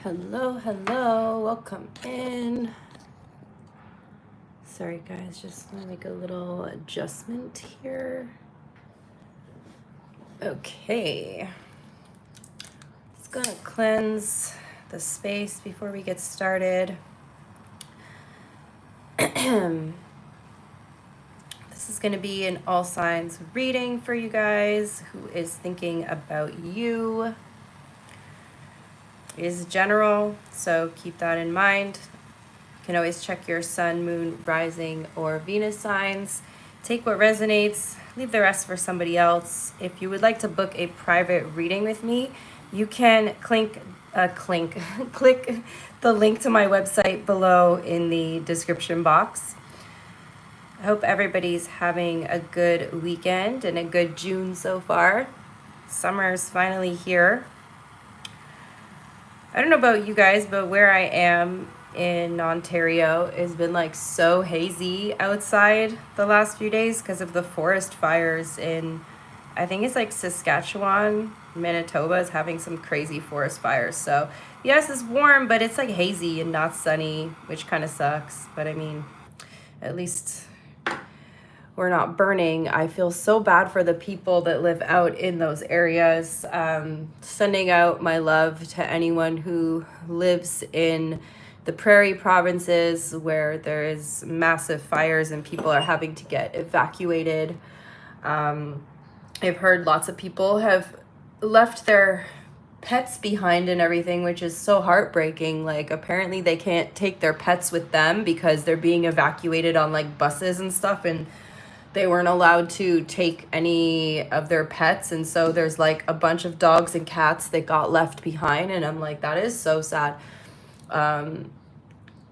Hello, hello, welcome in. Sorry guys, just gonna make a little adjustment here. Okay. Just gonna cleanse the space before we get started. This is gonna be an all signs reading for you guys who is thinking about you. It is general, so keep that in mind. You can always check your sun, moon, rising, or Venus signs. Take what resonates, leave the rest for somebody else. If you would like to book a private reading with me, you can click the link to my website below in the description box. I hope everybody's having a good weekend and a good June so far. Summer is finally here. I don't know about you guys, but where I am in Ontario, it's been like so hazy outside the last few days because of the forest fires in, I think it's like Saskatchewan. Manitoba is having some crazy forest fires. So yes, it's warm, but it's like hazy and not sunny, which kind of sucks. But I mean, at least we're not burning. I feel so bad for the people that live out in those areas. Sending out my love to anyone who lives in the prairie provinces where there is massive fires and people are having to get evacuated. I've heard lots of people have left their pets behind and everything, which is so heartbreaking. Like apparently they can't take their pets with them because they're being evacuated on like buses and stuff, and they weren't allowed to take any of their pets. And so there's like a bunch of dogs and cats that got left behind. And I'm like, that is so sad.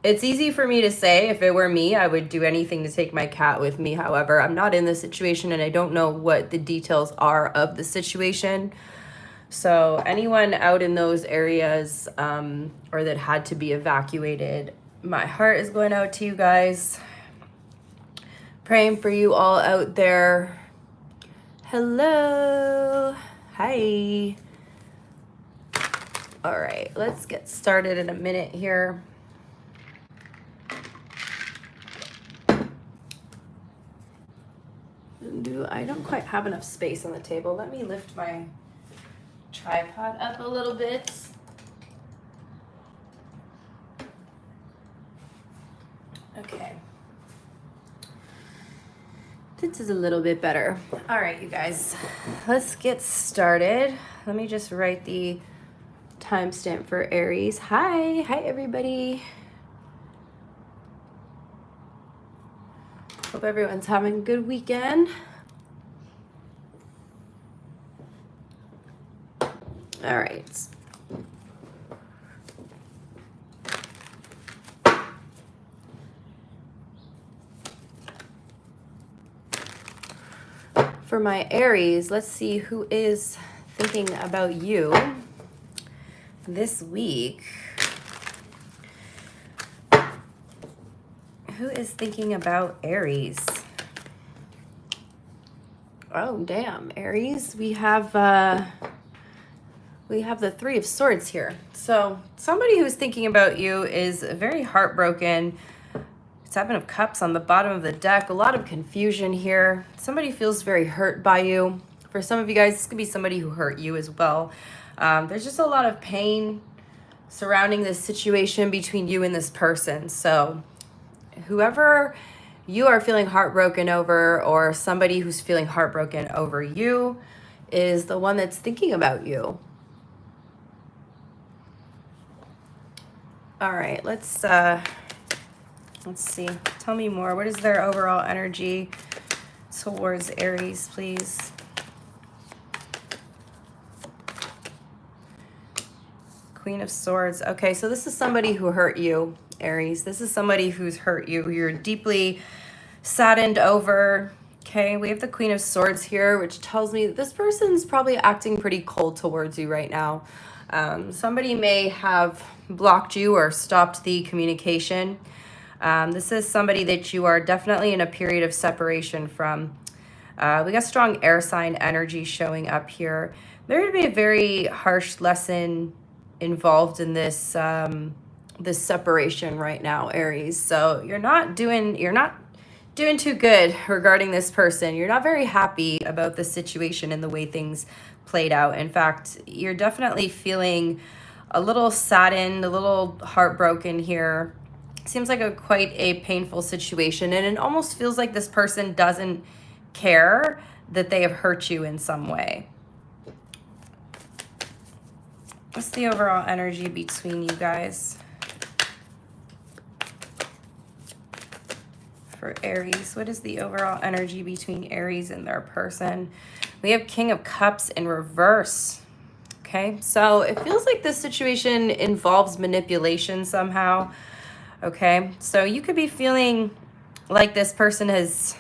It's easy for me to say, if it were me, I would do anything to take my cat with me. However, I'm not in this situation and I don't know what the details are of the situation. So anyone out in those areas or that had to be evacuated, my heart is going out to you guys. Praying for you all out there. Hello. Hi. All right, let's get started in a minute here. I don't quite have enough space on the table. Let me lift my tripod up a little bit. Okay. This is a little bit better. All right, you guys, let's get started. Let me just write the timestamp for Aries. Hi everybody. Hope everyone's having a good weekend. All right. For my Aries, let's see who is thinking about you this week. Who is thinking about Aries? Oh, damn, Aries. We have the Three of Swords here. So somebody who's thinking about you is very heartbroken. Seven of Cups on the bottom of the deck. A lot of confusion here. Somebody feels very hurt by you. For some of you guys, this could be somebody who hurt you as well. There's just a lot of pain surrounding this situation between you and this person. So whoever you are feeling heartbroken over, or somebody who's feeling heartbroken over you, is the one that's thinking about you. All right, let's see. Tell me more. What is their overall energy towards Aries, please? Queen of Swords. Okay, so this is somebody who hurt you, Aries. This is somebody who's hurt you. You're deeply saddened over. Okay, we have the Queen of Swords here, which tells me that this person's probably acting pretty cold towards you right now. Somebody may have blocked you or stopped the communication. This is somebody that you are definitely in a period of separation from. We got strong air sign energy showing up here. There would be a very harsh lesson involved in this this separation right now, Aries. So you're not doing too good regarding this person. You're not very happy about the situation and the way things played out. In fact, you're definitely feeling a little saddened, a little heartbroken here. Seems like quite a painful situation, and it almost feels like this person doesn't care that they have hurt you in some way. What's the overall energy between you guys? For Aries, what is the overall energy between Aries and their person? We have King of Cups in reverse. Okay, so it feels like this situation involves manipulation somehow. Okay, so you could be feeling like this person has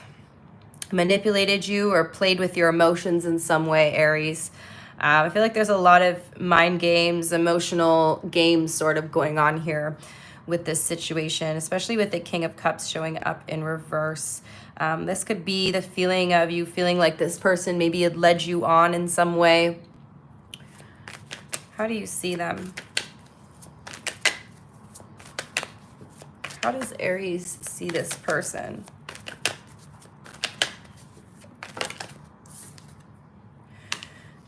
manipulated you or played with your emotions in some way, Aries. I feel like there's a lot of mind games, emotional games sort of going on here with this situation, especially with the King of Cups showing up in reverse. This could be the feeling of you feeling like this person maybe had led you on in some way. How do you see them? How does Aries see this person?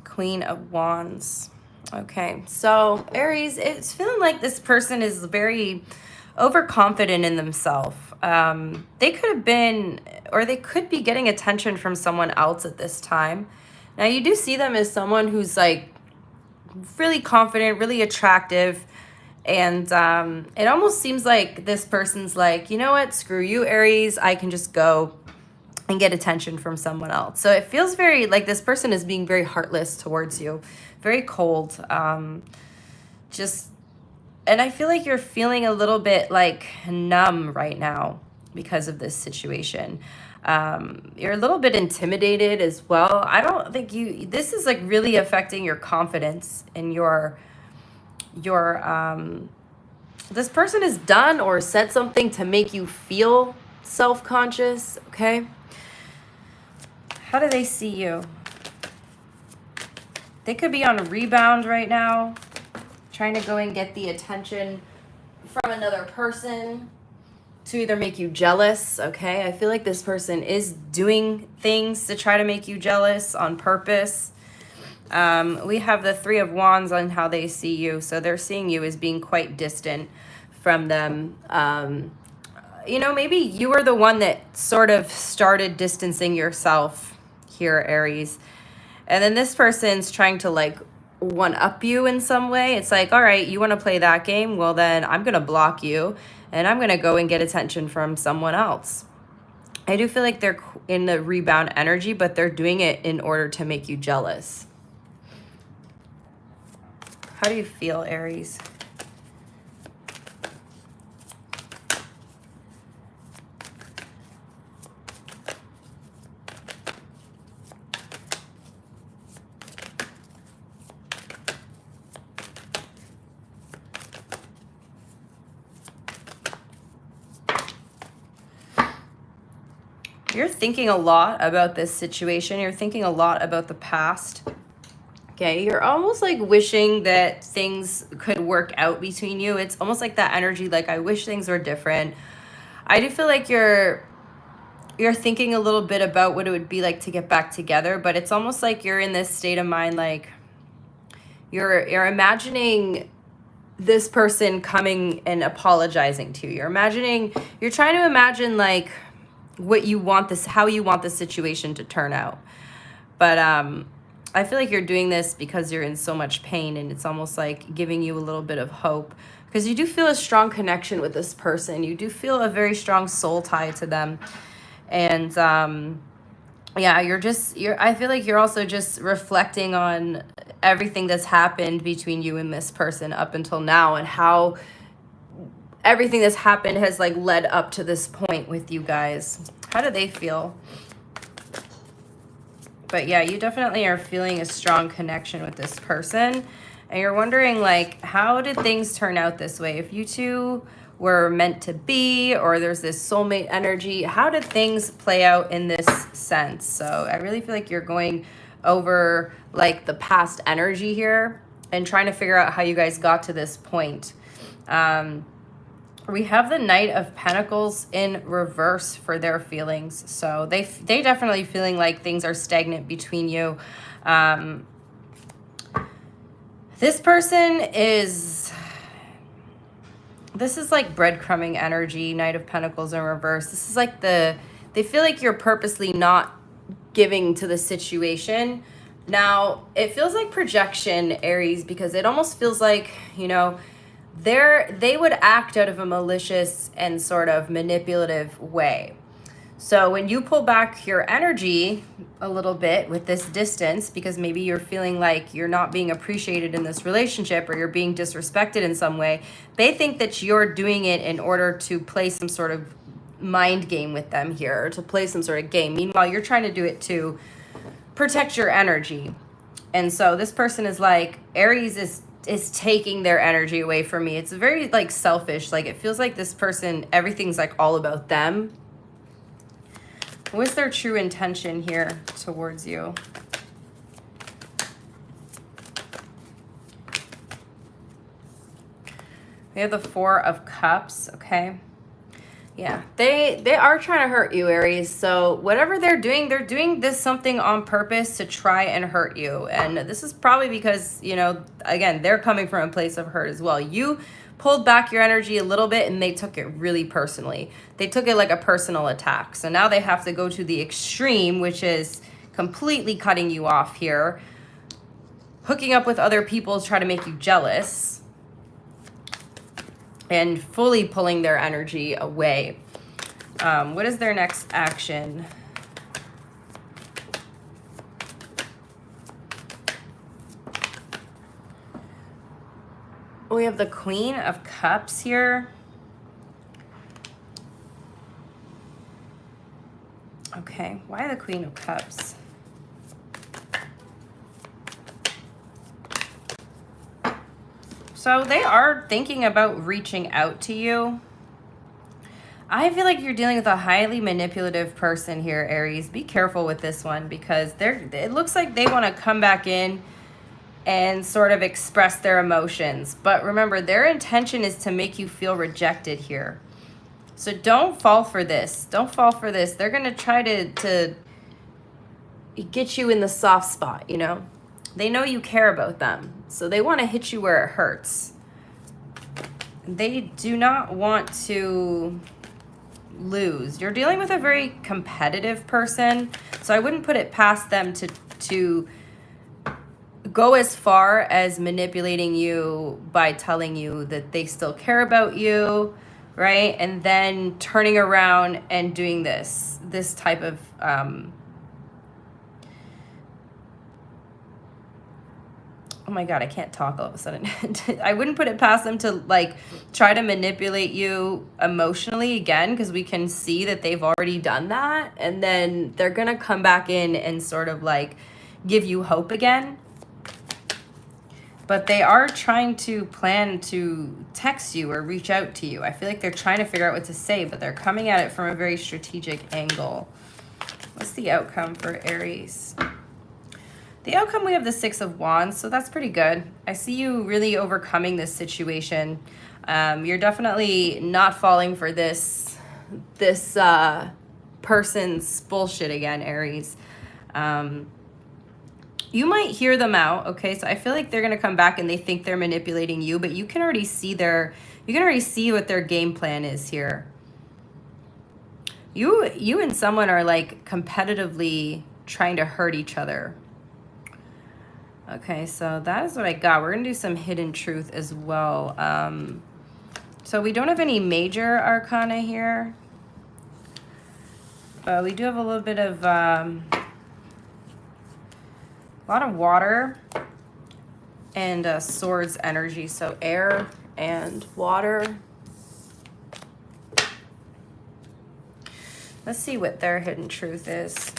Queen of Wands. Okay, so Aries, it's feeling like this person is very overconfident in themselves. They could have been, or they could be getting attention from someone else at this time. Now, you do see them as someone who's like really confident, really attractive, and it almost seems like this person's like, you know what, screw you, Aries, I can just go and get attention from someone else. So it feels very like this person is being very heartless towards you, very cold. And I feel like you're feeling a little bit like numb right now because of this situation. You're a little bit intimidated as well. I don't think this is like really affecting your confidence and this person has done or said something to make you feel self-conscious, okay? How do they see you? They could be on a rebound right now, trying to go and get the attention from another person to either make you jealous, okay? I feel like this person is doing things to try to make you jealous on purpose. We have the Three of Wands on how they see you. So they're seeing you as being quite distant from them. You know, maybe you were the one that sort of started distancing yourself here, Aries. And then this person's trying to like one-up you in some way. It's like, all right, you want to play that game? Well, then I'm going to block you and I'm going to go and get attention from someone else. I do feel like they're in the rebound energy, but they're doing it in order to make you jealous. How do you feel, Aries? You're thinking a lot about this situation. You're thinking a lot about the past. Okay, you're almost like wishing that things could work out between you. It's almost like that energy, like I wish things were different. I do feel like you're thinking a little bit about what it would be like to get back together, but it's almost like you're in this state of mind, like you're imagining this person coming and apologizing to you. You're trying to imagine like what you want how you want the situation to turn out. But I feel like you're doing this because you're in so much pain, and it's almost like giving you a little bit of hope because you do feel a strong connection with this person. You do feel a very strong soul tie to them. And yeah, I feel like you're also just reflecting on everything that's happened between you and this person up until now, and how everything that's happened has like led up to this point with you guys. How do they feel? But yeah, you definitely are feeling a strong connection with this person. And you're wondering like, how did things turn out this way? If you two were meant to be, or there's this soulmate energy, how did things play out in this sense? So I really feel like you're going over like the past energy here. and trying to figure out how you guys got to this point. We have the Knight of Pentacles in reverse for their feelings. So they definitely feeling like things are stagnant between you. This person is... This is like breadcrumbing energy, Knight of Pentacles in reverse. This is like they feel like you're purposely not giving to the situation. Now, it feels like projection, Aries, because it almost feels like, you know, they would act out of a malicious and sort of manipulative way. So when you pull back your energy a little bit with this distance, because maybe you're feeling like you're not being appreciated in this relationship or you're being disrespected in some way, they think that you're doing it in order to play some sort of mind game with them here, or to play some sort of game. Meanwhile, you're trying to do it to protect your energy. And so this person is like, Aries is taking their energy away from me. It's very like selfish. Like it feels like this person, everything's like all about them. What's their true intention here towards you? We have the Four of Cups, okay? Yeah, they are trying to hurt you, Aries. So whatever they're doing this something on purpose to try and hurt you. And this is probably because, you know, again, they're coming from a place of hurt as well. You pulled back your energy a little bit and they took it really personally. They took it like a personal attack. So now they have to go to the extreme, which is completely cutting you off here, hooking up with other people to try to make you jealous, and fully pulling their energy away. What is their next action? We have the Queen of Cups here. Okay, why the Queen of Cups? So they are thinking about reaching out to you. I feel like you're dealing with a highly manipulative person here, Aries. Be careful with this one, because it looks like they want to come back in and sort of express their emotions. But remember, their intention is to make you feel rejected here. So don't fall for this. Don't fall for this. They're going to try to get you in the soft spot, you know? They know you care about them. So they want to hit you where it hurts. They do not want to lose. You're dealing with a very competitive person. So I wouldn't put it past them to go as far as manipulating you by telling you that they still care about you, right? And then turning around and doing this type of oh my God, I can't talk all of a sudden. I wouldn't put it past them to like try to manipulate you emotionally again, because we can see that they've already done that. And then they're going to come back in and sort of like give you hope again. But they are trying to plan to text you or reach out to you. I feel like they're trying to figure out what to say, but they're coming at it from a very strategic angle. What's the outcome for Aries? The outcome, we have the Six of Wands, so that's pretty good. I see you really overcoming this situation. You're definitely not falling for this person's bullshit again, Aries. You might hear them out, okay? So I feel like they're gonna come back and they think they're manipulating you, but you can already see what their game plan is here. You and someone are like competitively trying to hurt each other. Okay, so that is what I got. We're gonna do some hidden truth as well. So we don't have any major arcana here, but we do have a little bit of a lot of water and swords energy. So air and water. Let's see what their hidden truth is.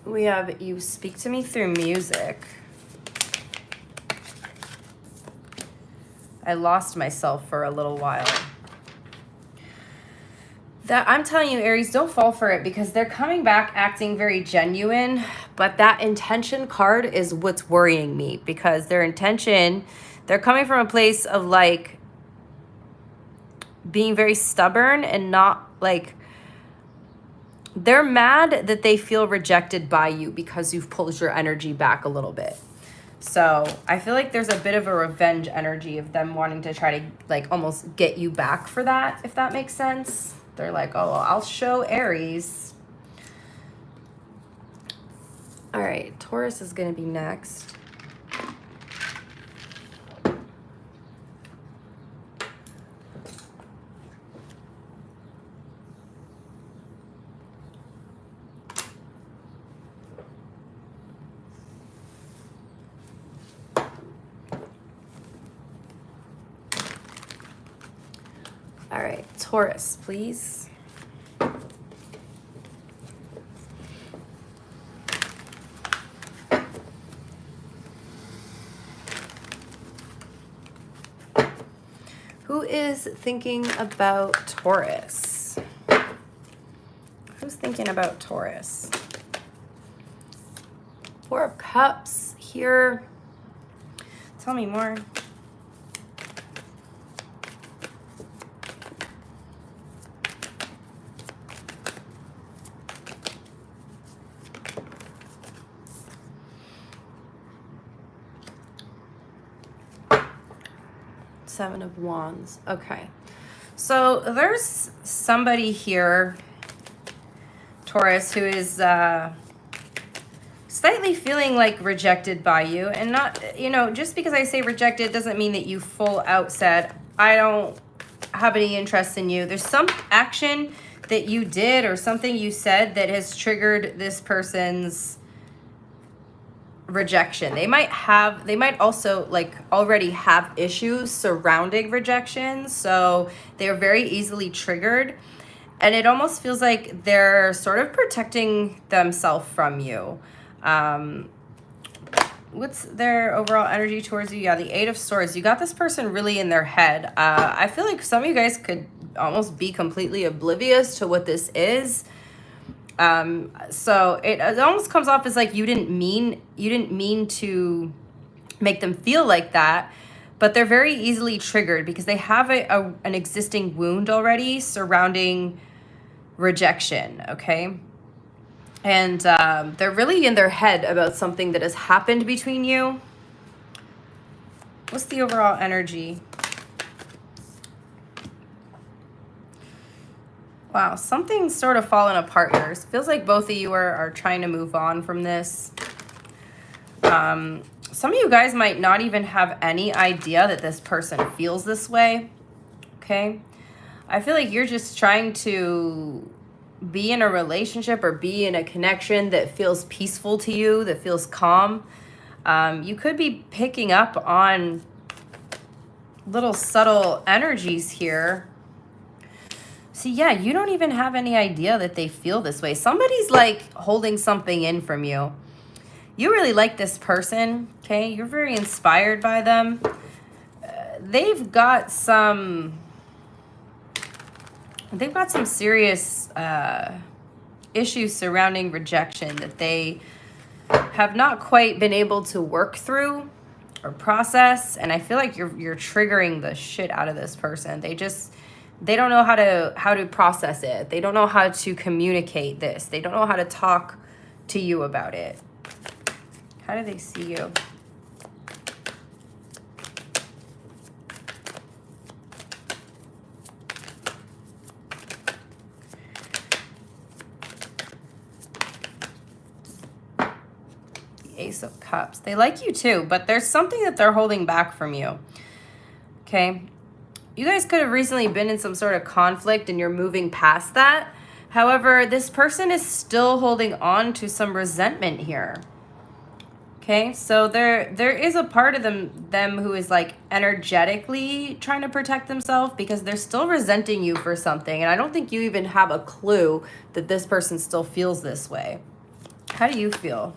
We have, you speak to me through music. I lost myself for a little while. That I'm telling you, Aries, don't fall for it, because they're coming back acting very genuine, but that intention card is what's worrying me, because their intention, they're coming from a place of like being very stubborn and not like, they're mad that they feel rejected by you because you've pulled your energy back a little bit. So I feel like there's a bit of a revenge energy of them wanting to try to like almost get you back for that, if that makes sense. They're like, oh, well, I'll show Aries. All right, Taurus is going to be next. All right, Taurus, please. Who is thinking about Taurus? Who's thinking about Taurus? Four of Cups here. Tell me more. Seven of Wands. Okay. So there's somebody here, Taurus, who is slightly feeling like rejected by you. And not, you know, just because I say rejected doesn't mean that you full out said, I don't have any interest in you. There's some action that you did or something you said that has triggered this person's rejection. They might also like already have issues surrounding rejection, so they're very easily triggered, and it almost feels like they're sort of protecting themselves from you. What's their overall energy towards you? Yeah, the Eight of Swords. You got this person really in their head. I feel like some of you guys could almost be completely oblivious to what this is. So it almost comes off as like you didn't mean to make them feel like that, but they're very easily triggered because they have an existing wound already surrounding rejection. Okay. And, they're really in their head about something that has happened between you. What's the overall energy? Wow, something's sort of fallen apart here. It feels like both of you are trying to move on from this. Some of you guys might not even have any idea that this person feels this way, okay? I feel like you're just trying to be in a relationship or be in a connection that feels peaceful to you, that feels calm. You could be picking up on little subtle energies here. See, yeah, you don't even have any idea that they feel this way. Somebody's like holding something in from you. You really like this person, okay? You're very inspired by them. They've got some serious issues surrounding rejection that they have not quite been able to work through or process. And I feel like you're triggering the shit out of this person. They don't know how to process it. They don't know how to communicate this. They don't know how to talk to you about it. How do they see you? The Ace of Cups. They like you too, but there's something that they're holding back from you. Okay? You guys could have recently been in some sort of conflict and you're moving past that. However, this person is still holding on to some resentment here. Okay, so there is a part of them who is like energetically trying to protect themselves because they're still resenting you for something. And I don't think you even have a clue that this person still feels this way. How do you feel?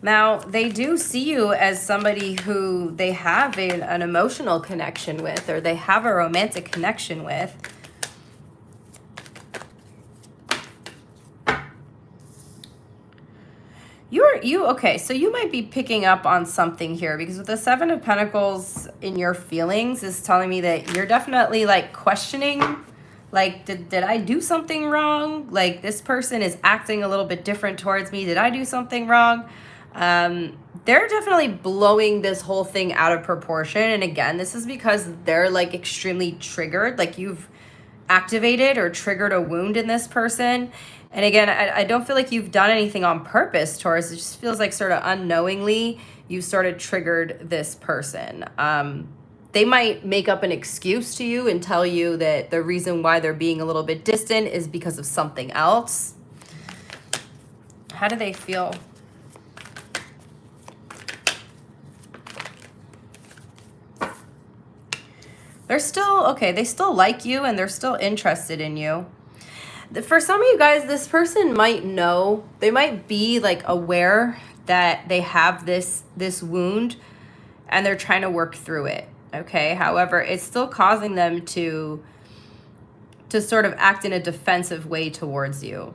Now, they do see you as somebody who they have an emotional connection with, or they have a romantic connection with. Okay, so you might be picking up on something here, because with the Seven of Pentacles in your feelings is telling me that you're definitely like questioning, like, did I do something wrong? Like, this person is acting a little bit different towards me. Did I do something wrong? They're definitely blowing this whole thing out of proportion. And again, this is because they're like extremely triggered, like you've activated or triggered a wound in this person. And again, I don't feel like you've done anything on purpose, Taurus. It just feels like sort of unknowingly you sort of triggered this person. They might make up an excuse to you and tell you that the reason why they're being a little bit distant is because of something else. How do they feel? They're still, okay, they still like you and they're still interested in you. For some of you guys, this person might know, they might be like aware that they have this wound and they're trying to work through it. Okay. However, it's still causing them to sort of act in a defensive way towards you,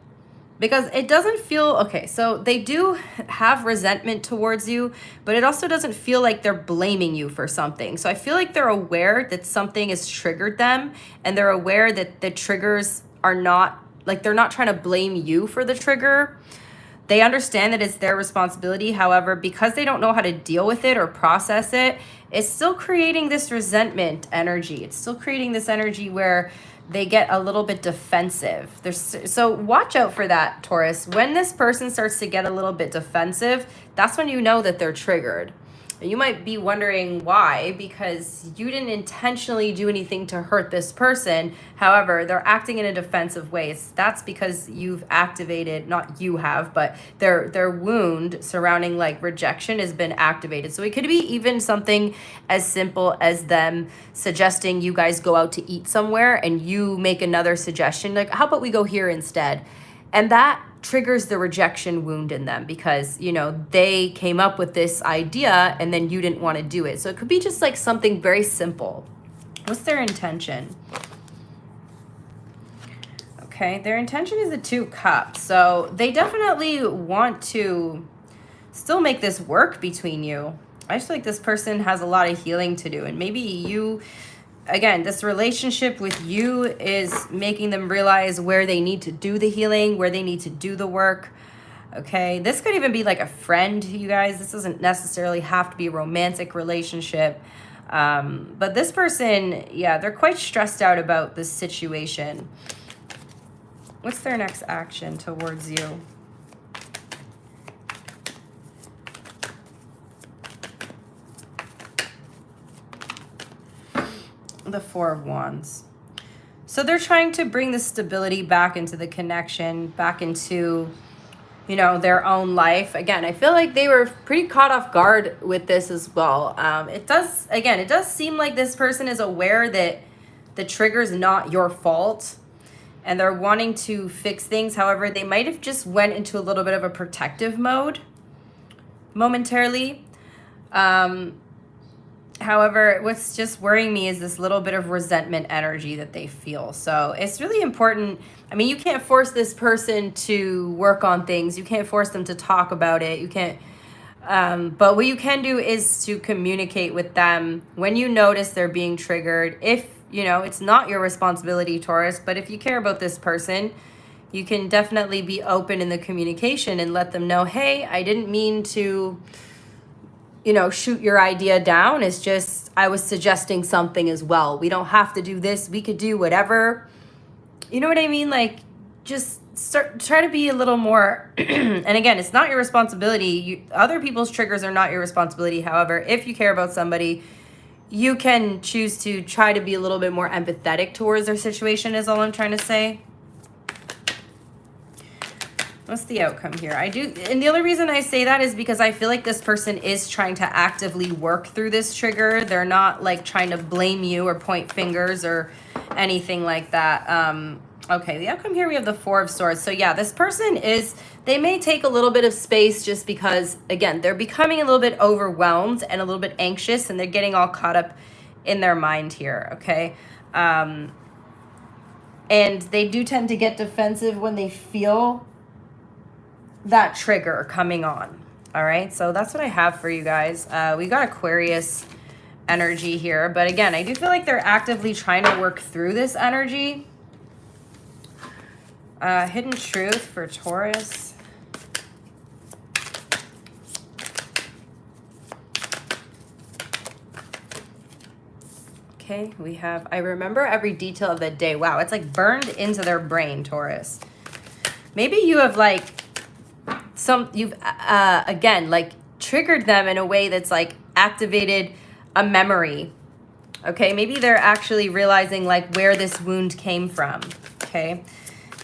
because it doesn't feel, okay, so they do have resentment towards you, but it also doesn't feel like they're blaming you for something. So I feel like they're aware that something has triggered them, and they're aware that the triggers are not, like, they're not trying to blame you for the trigger. They understand that it's their responsibility. However, because they don't know how to deal with it or process it, it's still creating this resentment energy. It's still creating this energy where they get a little bit defensive. So watch out for that, Taurus. When this person starts to get a little bit defensive, that's when you know that they're triggered. You might be wondering why, because you didn't intentionally do anything to hurt this person. However, they're acting in a defensive way. That's because you've activated, not you have, but their wound surrounding like rejection has been activated. So it could be even something as simple as them suggesting you guys go out to eat somewhere and you make another suggestion, like, how about we go here instead? And that triggers the rejection wound in them, because, you know, they came up with this idea and then you didn't want to do it. So it could be just like something very simple. What's their intention? Okay, their intention is the Two of Cups. So they definitely want to still make this work between you. I just feel like this person has a lot of healing to do, and maybe you, again, this relationship with you is making them realize where they need to do the healing, where they need to do the work. Okay, this could even be like a friend, you guys. This doesn't necessarily have to be a romantic relationship. But this person, yeah, they're quite stressed out about this situation. What's their next action towards you? The Four of Wands. So they're trying to bring the stability back into the connection, back into, you know, their own life. Again, I feel like they were pretty caught off guard with this as well. It does seem like this person is aware that the trigger's not your fault and they're wanting to fix things. However, they might have just went into a little bit of a protective mode momentarily. However, what's just worrying me is this little bit of resentment energy that they feel. So it's really important. I mean, you can't force this person to work on things. You can't force them to talk about it. You can't. But what you can do is to communicate with them when you notice they're being triggered. If, you know, it's not your responsibility, Taurus, but if you care about this person, you can definitely be open in the communication and let them know, hey, I didn't mean to, you know, shoot your idea down. It's just, I was suggesting something as well. We don't have to do this. We could do whatever. You know what I mean? Like, just try to be a little more, and again, it's not your responsibility. Other people's triggers are not your responsibility. However, if you care about somebody, you can choose to try to be a little bit more empathetic towards their situation, is all I'm trying to say. What's the outcome here? And the only reason I say that is because I feel like this person is trying to actively work through this trigger. They're not like trying to blame you or point fingers or anything like that. Okay, the outcome here, we have the Four of Swords. So yeah, this person they may take a little bit of space just because, again, they're becoming a little bit overwhelmed and a little bit anxious, and they're getting all caught up in their mind here, okay? And they do tend to get defensive when they feel that trigger coming on. All right, so that's what I have for you guys. We got Aquarius energy here, but again, I do feel like they're actively trying to work through this energy. Hidden truth for Taurus. Okay, we have, I remember every detail of the day. Wow, it's like burned into their brain, Taurus. Maybe you have like you've again, like triggered them in a way that's like activated a memory. Okay, maybe they're actually realizing like where this wound came from. Okay,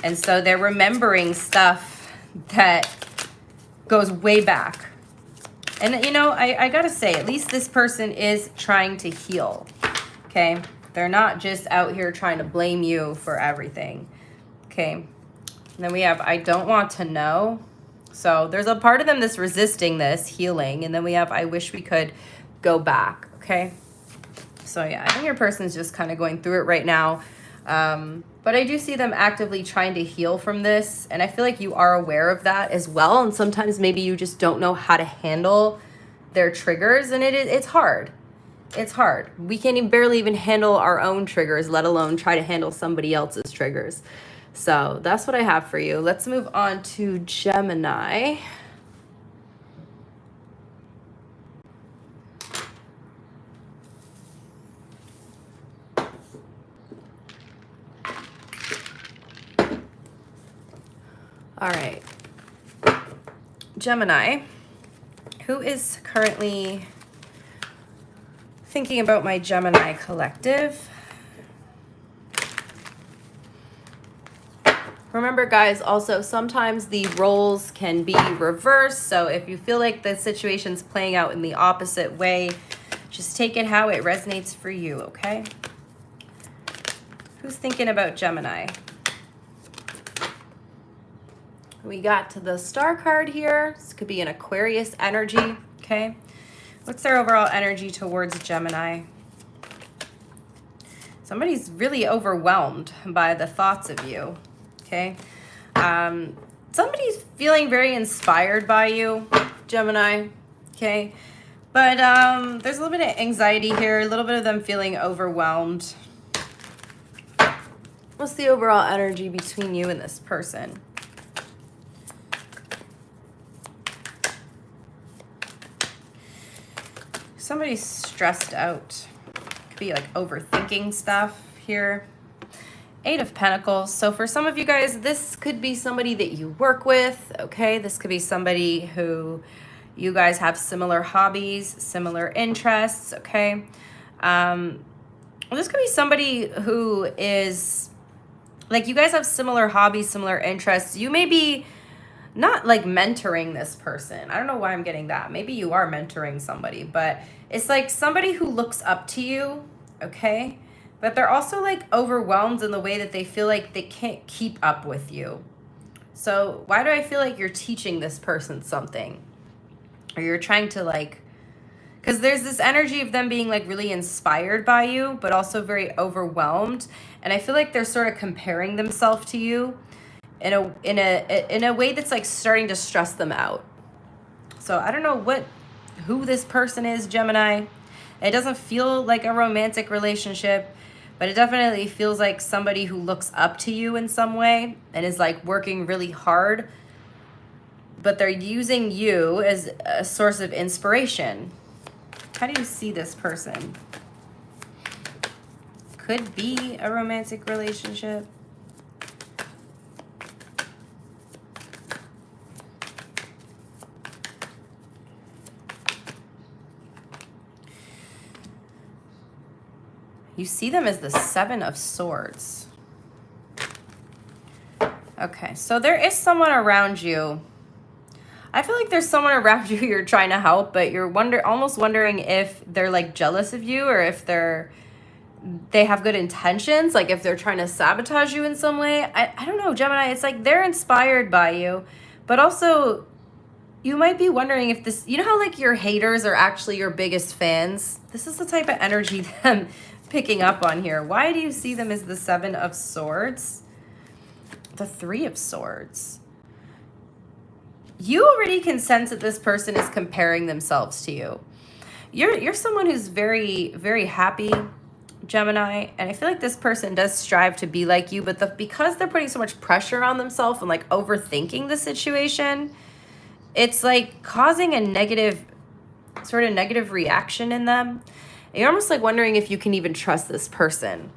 and so they're remembering stuff that goes way back. And you know, I gotta say, at least this person is trying to heal. Okay, they're not just out here trying to blame you for everything. Okay, and then we have I don't want to know. So there's a part of them that's resisting this healing. And then we have, I wish we could go back. Okay. So yeah, I think your person's just kind of going through it right now. But I do see them actively trying to heal from this. And I feel like you are aware of that as well. And sometimes maybe you just don't know how to handle their triggers. And it's hard. It's hard. We can't barely even handle our own triggers, let alone try to handle somebody else's triggers. So that's what I have for you. Let's move on to Gemini. All right. Gemini, who is currently thinking about my Gemini collective? Remember, guys, also sometimes the roles can be reversed. So if you feel like the situation's playing out in the opposite way, just take it how it resonates for you, okay? Who's thinking about Gemini? We got to the star card here. This could be an Aquarius energy, okay? What's their overall energy towards Gemini? Somebody's really overwhelmed by the thoughts of you. Okay, somebody's feeling very inspired by you, Gemini, okay? But there's a little bit of anxiety here, a little bit of them feeling overwhelmed. What's the overall energy between you and this person? Somebody's stressed out. Could be like overthinking stuff here. 8 of Pentacles. So for some of you guys, this could be somebody that you work with, okay? This could be somebody who you guys have similar hobbies, similar interests, okay? This could be somebody who is, like, you guys have similar hobbies, similar interests. You may be not, like, mentoring this person. I don't know why I'm getting that. Maybe you are mentoring somebody, but it's like somebody who looks up to you, okay? But they're also like overwhelmed in the way that they feel like they can't keep up with you. So why do I feel like you're teaching this person something? Or you're trying to like, because there's this energy of them being like really inspired by you, but also very overwhelmed. And I feel like they're sort of comparing themselves to you in a way that's like starting to stress them out. So I don't know who this person is, Gemini. It doesn't feel like a romantic relationship, but it definitely feels like somebody who looks up to you in some way and is like working really hard, but they're using you as a source of inspiration. How do you see this person? Could be a romantic relationship. You see them as the 7 of Swords. Okay, so there is someone around you. I feel like there's someone around you you're trying to help, but you're almost wondering if they're like jealous of you, or if they have good intentions, like if they're trying to sabotage you in some way. I don't know, Gemini. It's like they're inspired by you, but also you might be wondering if this, you know how like your haters are actually your biggest fans? This is the type of energy that I'm picking up on here. Why do you see them as the 7 of Swords? The 3 of Swords. you already can sense that this person is comparing themselves to you. You're someone who's very, very happy, Gemini, and I feel like this person does strive to be like you, but because they're putting so much pressure on themselves and like overthinking the situation, it's like causing a negative reaction in them. And you're almost like wondering if you can even trust this person.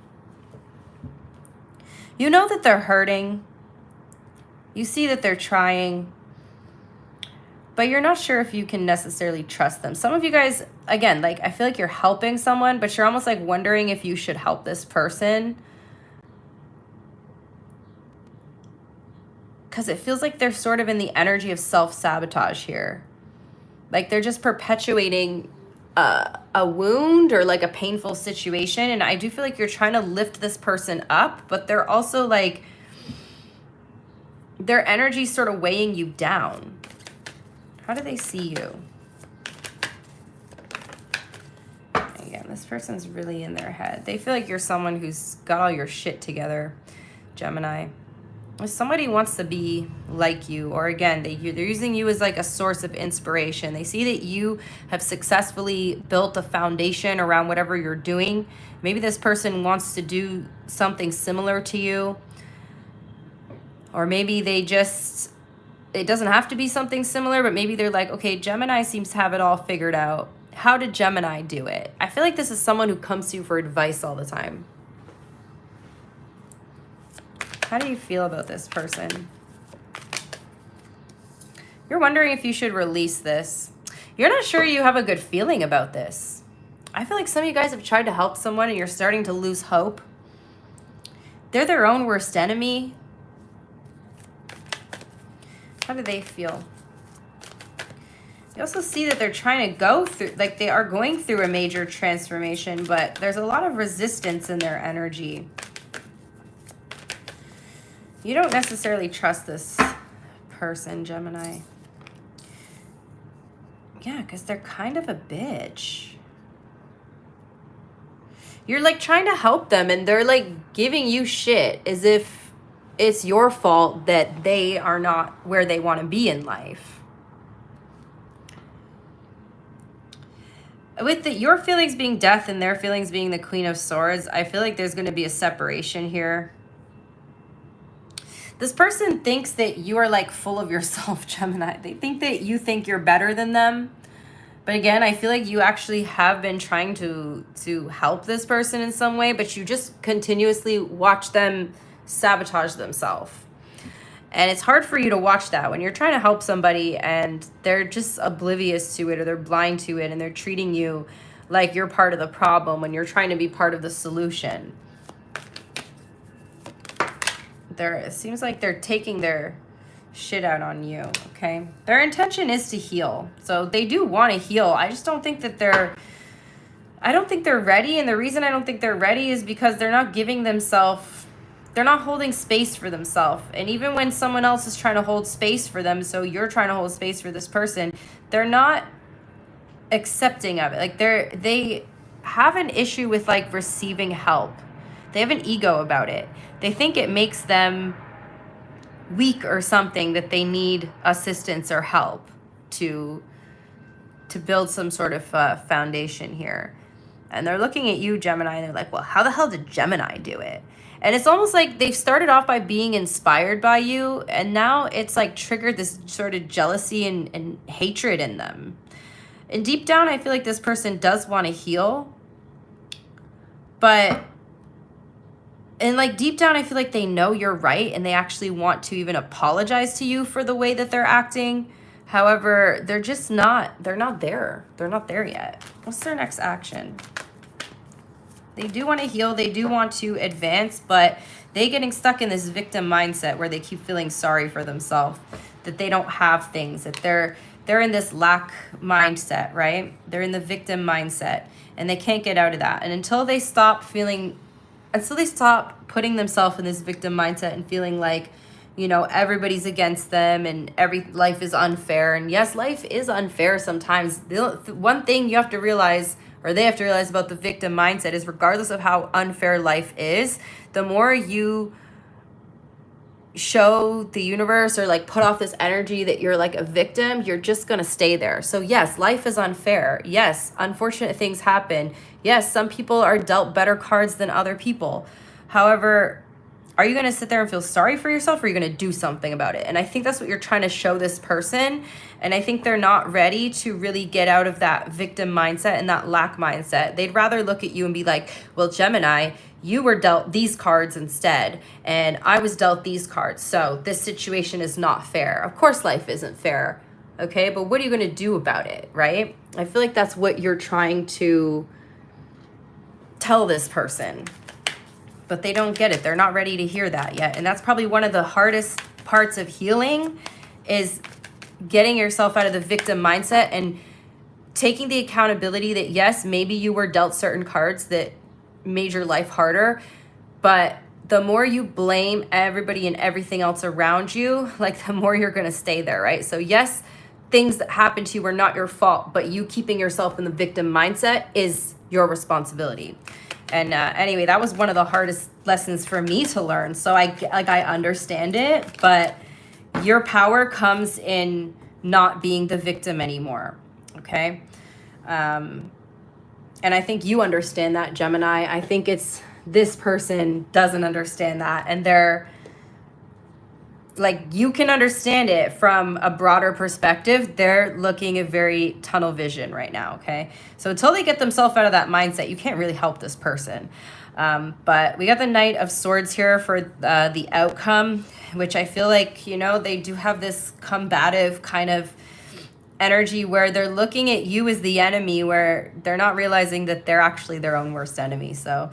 You know that they're hurting. You see that they're trying, but you're not sure if you can necessarily trust them. Some of you guys, again, like I feel like you're helping someone, but you're almost like wondering if you should help this person. Because it feels like they're sort of in the energy of self-sabotage here. Like they're just perpetuating a wound or like a painful situation. And I do feel like you're trying to lift this person up, but they're also like, their energy sort of weighing you down. How do they see you? Again, this person's really in their head. They feel like you're someone who's got all your shit together, Gemini. If somebody wants to be like you, or again, they're using you as like a source of inspiration. They see that you have successfully built a foundation around whatever you're doing. Maybe this person wants to do something similar to you. Or maybe they just, it doesn't have to be something similar, but maybe they're like, okay, Gemini seems to have it all figured out. How did Gemini do it? I feel like this is someone who comes to you for advice all the time. How do you feel about this person? You're wondering if you should release this. You're not sure you have a good feeling about this. I feel like some of you guys have tried to help someone and you're starting to lose hope. They're their own worst enemy. How do they feel? You also see that they're trying to go through, like they are going through a major transformation, but there's a lot of resistance in their energy. You don't necessarily trust this person, Gemini. Yeah, because they're kind of a bitch. You're like trying to help them and they're like giving you shit as if it's your fault that they are not where they want to be in life. With your feelings being death and their feelings being the Queen of Swords, I feel like there's going to be a separation here. This person thinks that you are like full of yourself, Gemini. They think that you think you're better than them. But again, I feel like you actually have been trying to help this person in some way, but you just continuously watch them sabotage themselves. And it's hard for you to watch that when you're trying to help somebody and they're just oblivious to it or they're blind to it and they're treating you like you're part of the problem when you're trying to be part of the solution. It seems like they're taking their shit out on you, okay? Their intention is to heal. So they do want to heal. I just don't think that I don't think they're ready. And the reason I don't think they're ready is because they're not giving themselves, they're not holding space for themselves. And even when someone else is trying to hold space for them, so you're trying to hold space for this person, they're not accepting of it. Like they have an issue with like receiving help. They have an ego about it. They think it makes them weak or something, that they need assistance or help to build some sort of foundation here. And they're looking at you, Gemini, and they're like, well, how the hell did Gemini do it? And it's almost like they've started off by being inspired by you, and now it's like triggered this sort of jealousy and hatred in them. And deep down, I feel like this person does want to heal, but and like deep down, I feel like they know you're right and they actually want to even apologize to you for the way that they're acting. However, they're just not, they're not there. They're not there yet. What's their next action? They do want to heal. They do want to advance, but they getting stuck in this victim mindset where they keep feeling sorry for themselves, that they don't have things, that they're in this lack mindset, right? They're in the victim mindset and they can't get out of that. And until they stop putting themselves in this victim mindset and feeling like, you know, everybody's against them and life is unfair. And yes, life is unfair sometimes. One thing you have to realize, or they have to realize about the victim mindset, is regardless of how unfair life is, the more you show the universe or like put off this energy that you're like a victim, you're just going to stay there. So yes, life is unfair. Yes, unfortunate things happen. Yes, some people are dealt better cards than other people. However, are you going to sit there and feel sorry for yourself, or are you going to do something about it? And I think that's what you're trying to show this person. And I think they're not ready to really get out of that victim mindset and that lack mindset. They'd rather look at you and be like, well, Gemini, you were dealt these cards instead, and I was dealt these cards. So this situation is not fair. Of course, life isn't fair. Okay, but what are you going to do about it, right? I feel like that's what you're trying to tell this person. But they don't get it. They're not ready to hear that yet. And that's probably one of the hardest parts of healing, is getting yourself out of the victim mindset and taking the accountability that, yes, maybe you were dealt certain cards that made your life harder, but the more you blame everybody and everything else around you, like the more you're going to stay there, right? So yes, things that happened to you were not your fault, but you keeping yourself in the victim mindset is your responsibility. And anyway, that was one of the hardest lessons for me to learn. So I understand it, but your power comes in not being the victim anymore. Okay. And I think you understand that, Gemini. I think it's this person doesn't understand that. And they're like, you can understand it from a broader perspective. They're looking at very tunnel vision right now, okay? So until they get themselves out of that mindset, you can't really help this person. But we got the Knight of Swords here for the outcome, which I feel like, you know, they do have this combative kind of energy where they're looking at you as the enemy, where they're not realizing that they're actually their own worst enemy. So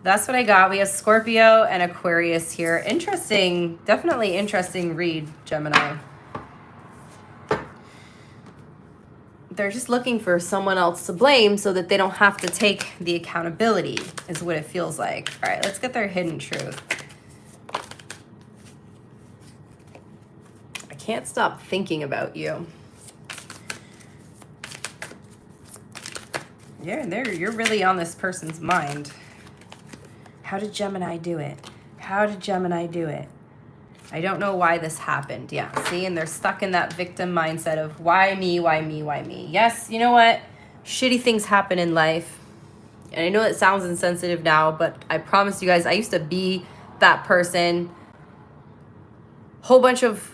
that's what I got. We have Scorpio and Aquarius here. Interesting, definitely interesting read, Gemini. They're just looking for someone else to blame so that they don't have to take the accountability, is what it feels like. All right, let's get their hidden truth. I can't stop thinking about you. You're really on this person's mind. How did Gemini do it? How did Gemini do it? I don't know why this happened. Yeah, see? And they're stuck in that victim mindset of why me, why me, why me? Yes, you know what? Shitty things happen in life. And I know it sounds insensitive now, but I promise you guys, I used to be that person. Whole bunch of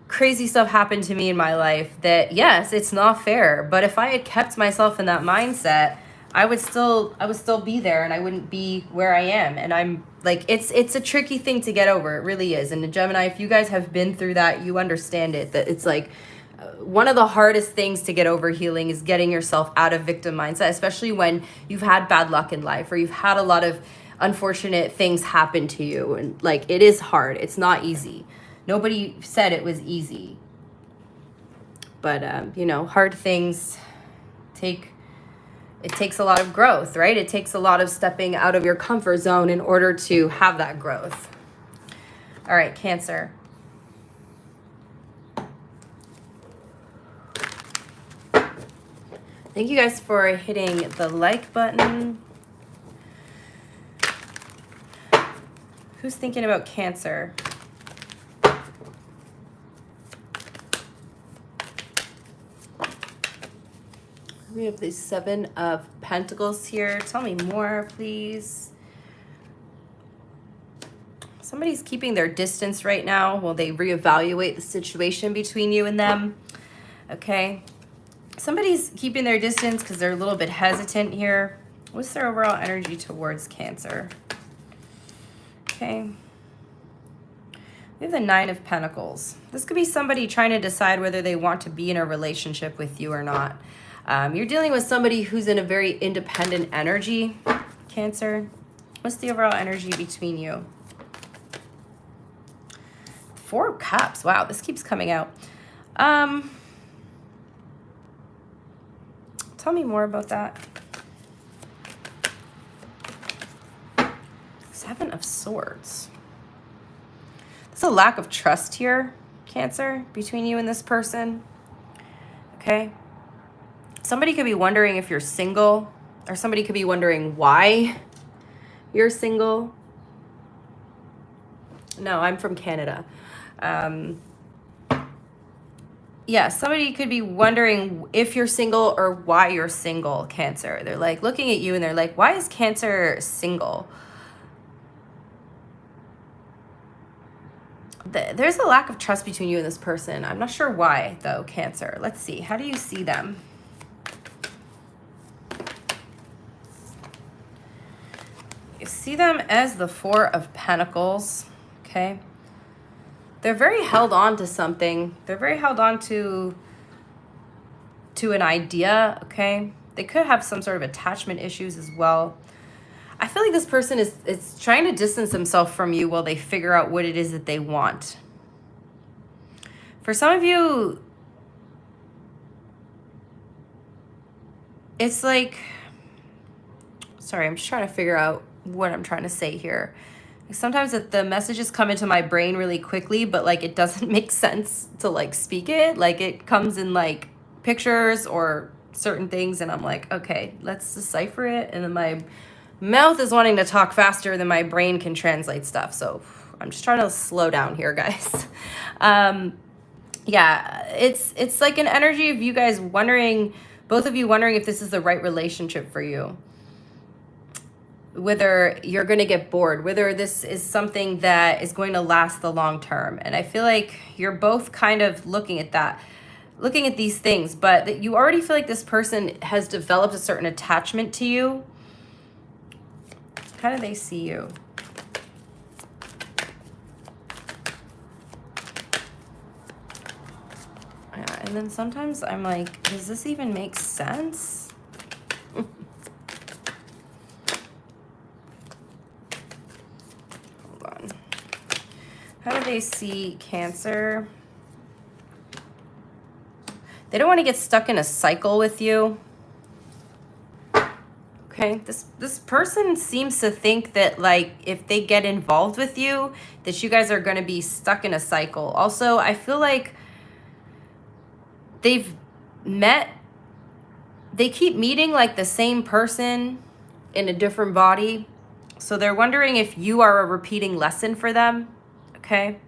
crazy stuff happened to me in my life that, yes, it's not fair. But if I had kept myself in that mindset, I would still be there, and I wouldn't be where I am. And I'm like, it's a tricky thing to get over. It really is. And the Gemini, if you guys have been through that, you understand it, that it's like one of the hardest things to get over healing is getting yourself out of victim mindset, especially when you've had bad luck in life or you've had a lot of unfortunate things happen to you. And like, it is hard. It's not easy. Nobody said it was easy. But, you know, hard things it takes a lot of growth, right? It takes a lot of stepping out of your comfort zone in order to have that growth. All right, Cancer. Thank you guys for hitting the like button. Who's thinking about Cancer? We have the Seven of Pentacles here. Tell me more, please. Somebody's keeping their distance right now while they reevaluate the situation between you and them. Okay. Somebody's keeping their distance because they're a little bit hesitant here. What's their overall energy towards Cancer? Okay. We have the Nine of Pentacles. This could be somebody trying to decide whether they want to be in a relationship with you or not. You're dealing with somebody who's in a very independent energy, Cancer. What's the overall energy between you? Four of Cups. Wow, this keeps coming out. Tell me more about that. Seven of Swords. There's a lack of trust here, Cancer, between you and this person. Okay. Somebody could be wondering if you're single, or somebody could be wondering why you're single. No, I'm from Canada. Yeah, somebody could be wondering if you're single or why you're single, Cancer. They're like looking at you and they're like, why is Cancer single? There's a lack of trust between you and this person. I'm not sure why, though, Cancer. Let's see. How do you see them? You see them as the Four of Pentacles, okay? They're very held on to something. They're very held on to an idea, okay? They could have some sort of attachment issues as well. I feel like this person is trying to distance themselves from you while they figure out what it is that they want. For some of you, it's like, sorry, I'm just trying to figure out what I'm trying to say here. Sometimes the messages come into my brain really quickly, but like it doesn't make sense to like speak it. Like it comes in like pictures or certain things, and I'm like, okay, let's decipher it. And then my mouth is wanting to talk faster than my brain can translate stuff. So I'm just trying to slow down here, guys. Yeah, it's like an energy of you guys wondering, both of you wondering if this is the right relationship for you. Whether you're going to get bored, whether this is something that is going to last the long term. And I feel like you're both kind of looking at that, looking at these things, but that you already feel like this person has developed a certain attachment to you. How do they see you? Yeah, and then sometimes I'm like, does this even make sense? How do they see Cancer? They don't want to get stuck in a cycle with you. Okay, this person seems to think that like if they get involved with you, that you guys are going to be stuck in a cycle. Also, I feel like they keep meeting like the same person in a different body. So they're wondering if you are a repeating lesson for them. Okay.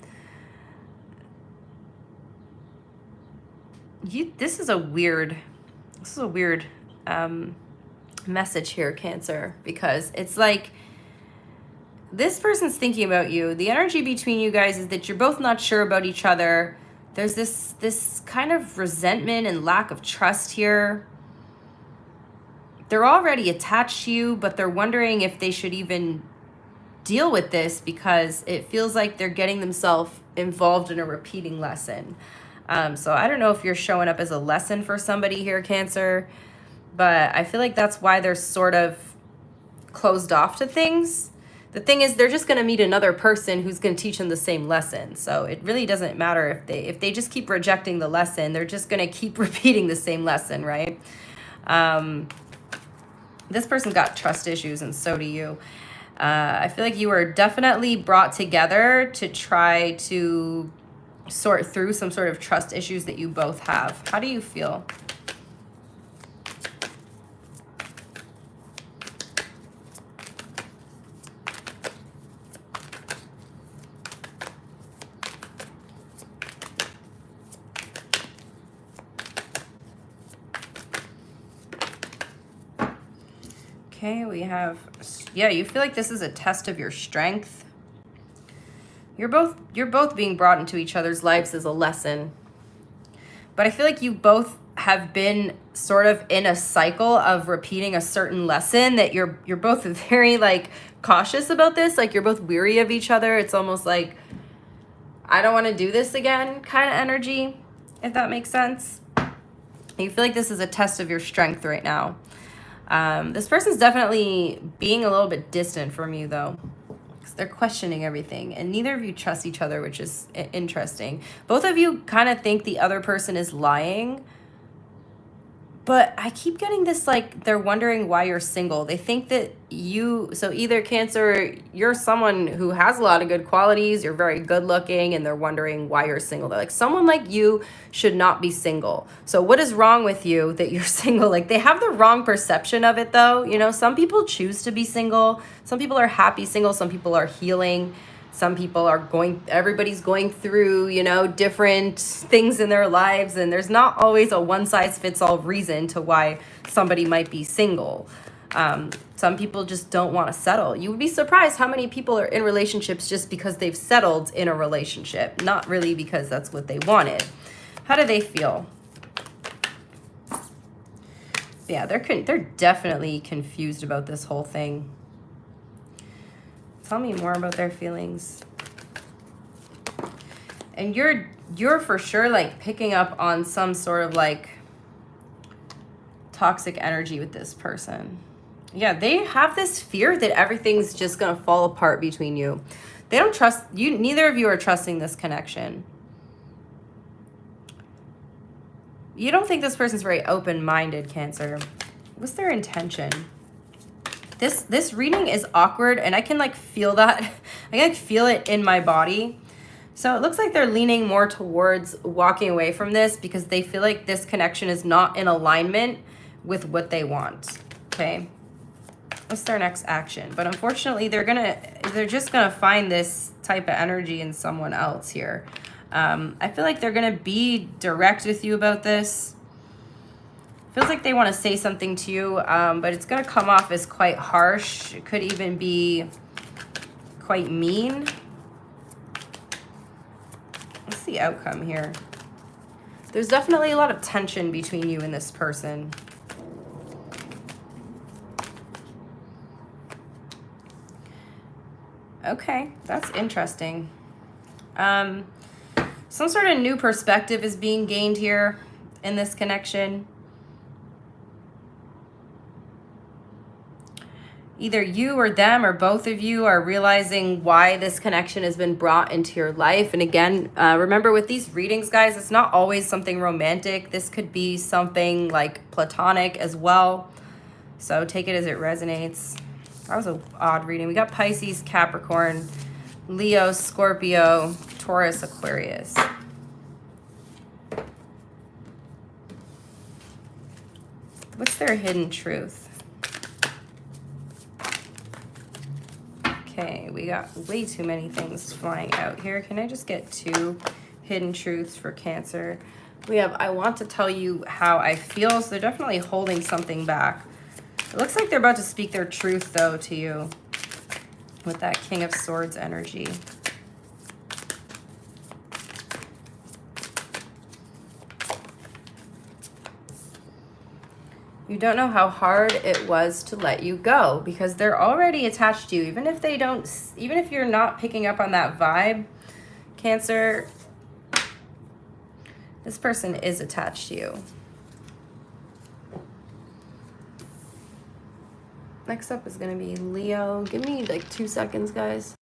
This is a weird message here, Cancer, because it's like this person's thinking about you. The energy between you guys is that you're both not sure about each other. There's this kind of resentment and lack of trust here. They're already attached to you, but they're wondering if they should even deal with this because it feels like they're getting themselves involved in a repeating lesson. So I don't know if you're showing up as a lesson for somebody here, Cancer, but I feel like that's why they're sort of closed off to things. The thing is, they're just going to meet another person who's going to teach them the same lesson. So it really doesn't matter if they just keep rejecting the lesson, they're just going to keep repeating the same lesson, right? This person's got trust issues, and so do you. I feel like you were definitely brought together to try to sort through some sort of trust issues that you both have. How do you feel? Okay, we have, yeah, you feel like this is a test of your strength. You're both being brought into each other's lives as a lesson. But I feel like you both have been sort of in a cycle of repeating a certain lesson that you're both very like cautious about this. Like you're both weary of each other. It's almost like, I don't want to do this again kind of energy, if that makes sense. You feel like this is a test of your strength right now. This person's definitely being a little bit distant from you, though, because they're questioning everything, and neither of you trust each other, which is interesting. Both of you kind of think the other person is lying, but I keep getting this, like, they're wondering why you're single. They think that so either Cancer, you're someone who has a lot of good qualities, you're very good looking, and they're wondering why you're single. They're like, someone like you should not be single. So what is wrong with you that you're single? Like, they have the wrong perception of it, though. You know, some people choose to be single. Some people are happy single. Some people are healing. Some people are everybody's going through, you know, different things in their lives, and there's not always a one-size-fits-all reason to why somebody might be single. Some people just don't want to settle. You would be surprised how many people are in relationships just because they've settled in a relationship, not really because that's what they wanted. How do they feel? Yeah, they're definitely confused about this whole thing. Tell me more about their feelings. And you're for sure like picking up on some sort of like toxic energy with this person. Yeah, they have this fear that everything's just gonna fall apart between you. They don't trust you. Neither of you are trusting this connection. You don't think this person's very open-minded, Cancer. What's their intention? This reading is awkward, and I can like feel that. I can like feel it in my body. So it looks like they're leaning more towards walking away from this because they feel like this connection is not in alignment with what they want. Okay. What's their next action? But unfortunately, they're just gonna find this type of energy in someone else here. I feel like they're gonna be direct with you about this. Feels like they want to say something to you, but it's going to come off as quite harsh. It could even be quite mean. What's the outcome here? There's definitely a lot of tension between you and this person. Okay, that's interesting. Some sort of new perspective is being gained here in this connection. Either you or them or both of you are realizing why this connection has been brought into your life. And again, remember with these readings, guys, it's not always something romantic. This could be something like platonic as well. So take it as it resonates. That was an odd reading. We got Pisces, Capricorn, Leo, Scorpio, Taurus, Aquarius. What's their hidden truth? Okay, we got way too many things flying out here. Can I just get 2 hidden truths for Cancer? We have, I want to tell you how I feel. So they're definitely holding something back. It looks like they're about to speak their truth, though, to you with that King of Swords energy. You don't know how hard it was to let you go because they're already attached to you. Even if you're not picking up on that vibe, Cancer, this person is attached to you. Next up is going to be Leo. Give me like 2 seconds, guys.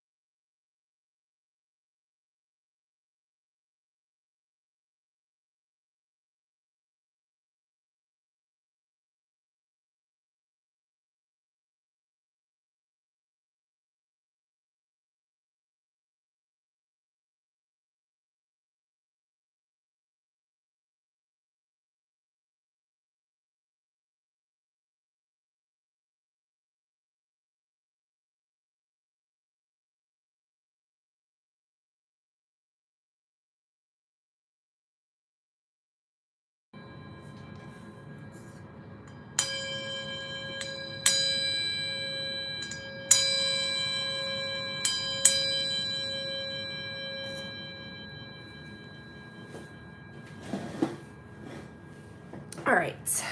All right,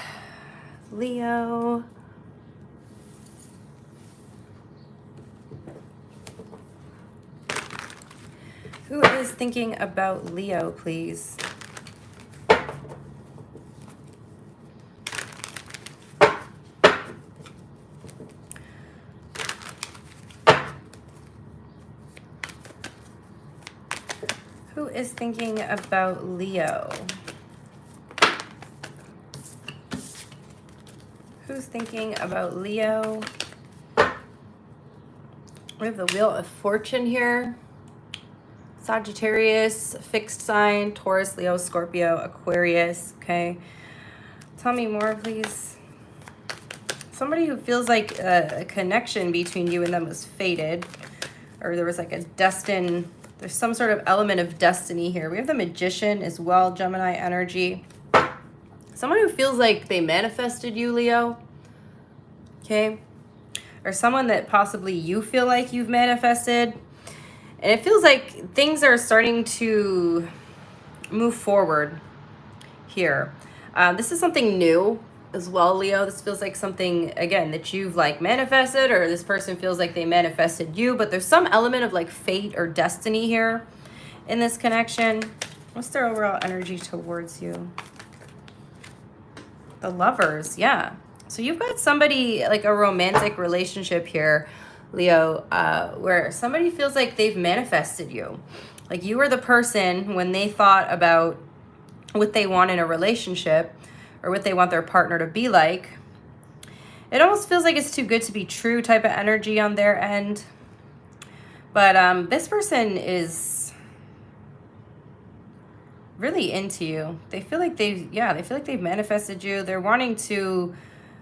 Leo. Who is thinking about Leo, please? Who is thinking about Leo? Who's thinking about Leo? We have the Wheel of Fortune here. Sagittarius, fixed sign, Taurus, Leo, Scorpio, Aquarius. Okay. Tell me more, please. Somebody who feels like a connection between you and them was fated. or there was like a there's some sort of element of destiny here. We have the Magician as well, Gemini energy. Someone who feels like they manifested you, Leo. Okay. Or someone that possibly you feel like you've manifested. And it feels like things are starting to move forward here. This is something new as well, Leo. This feels like something, again, that you've like manifested, or this person feels like they manifested you, but there's some element of like fate or destiny here in this connection. What's their overall energy towards you? The Lovers, yeah. So you've got somebody, like a romantic relationship here, Leo, where somebody feels like they've manifested you. Like you were the person when they thought about what they want in a relationship or what they want their partner to be like. It almost feels like it's too good to be true type of energy on their end. But this person is really into you. They feel like they feel like they've manifested you. They're wanting to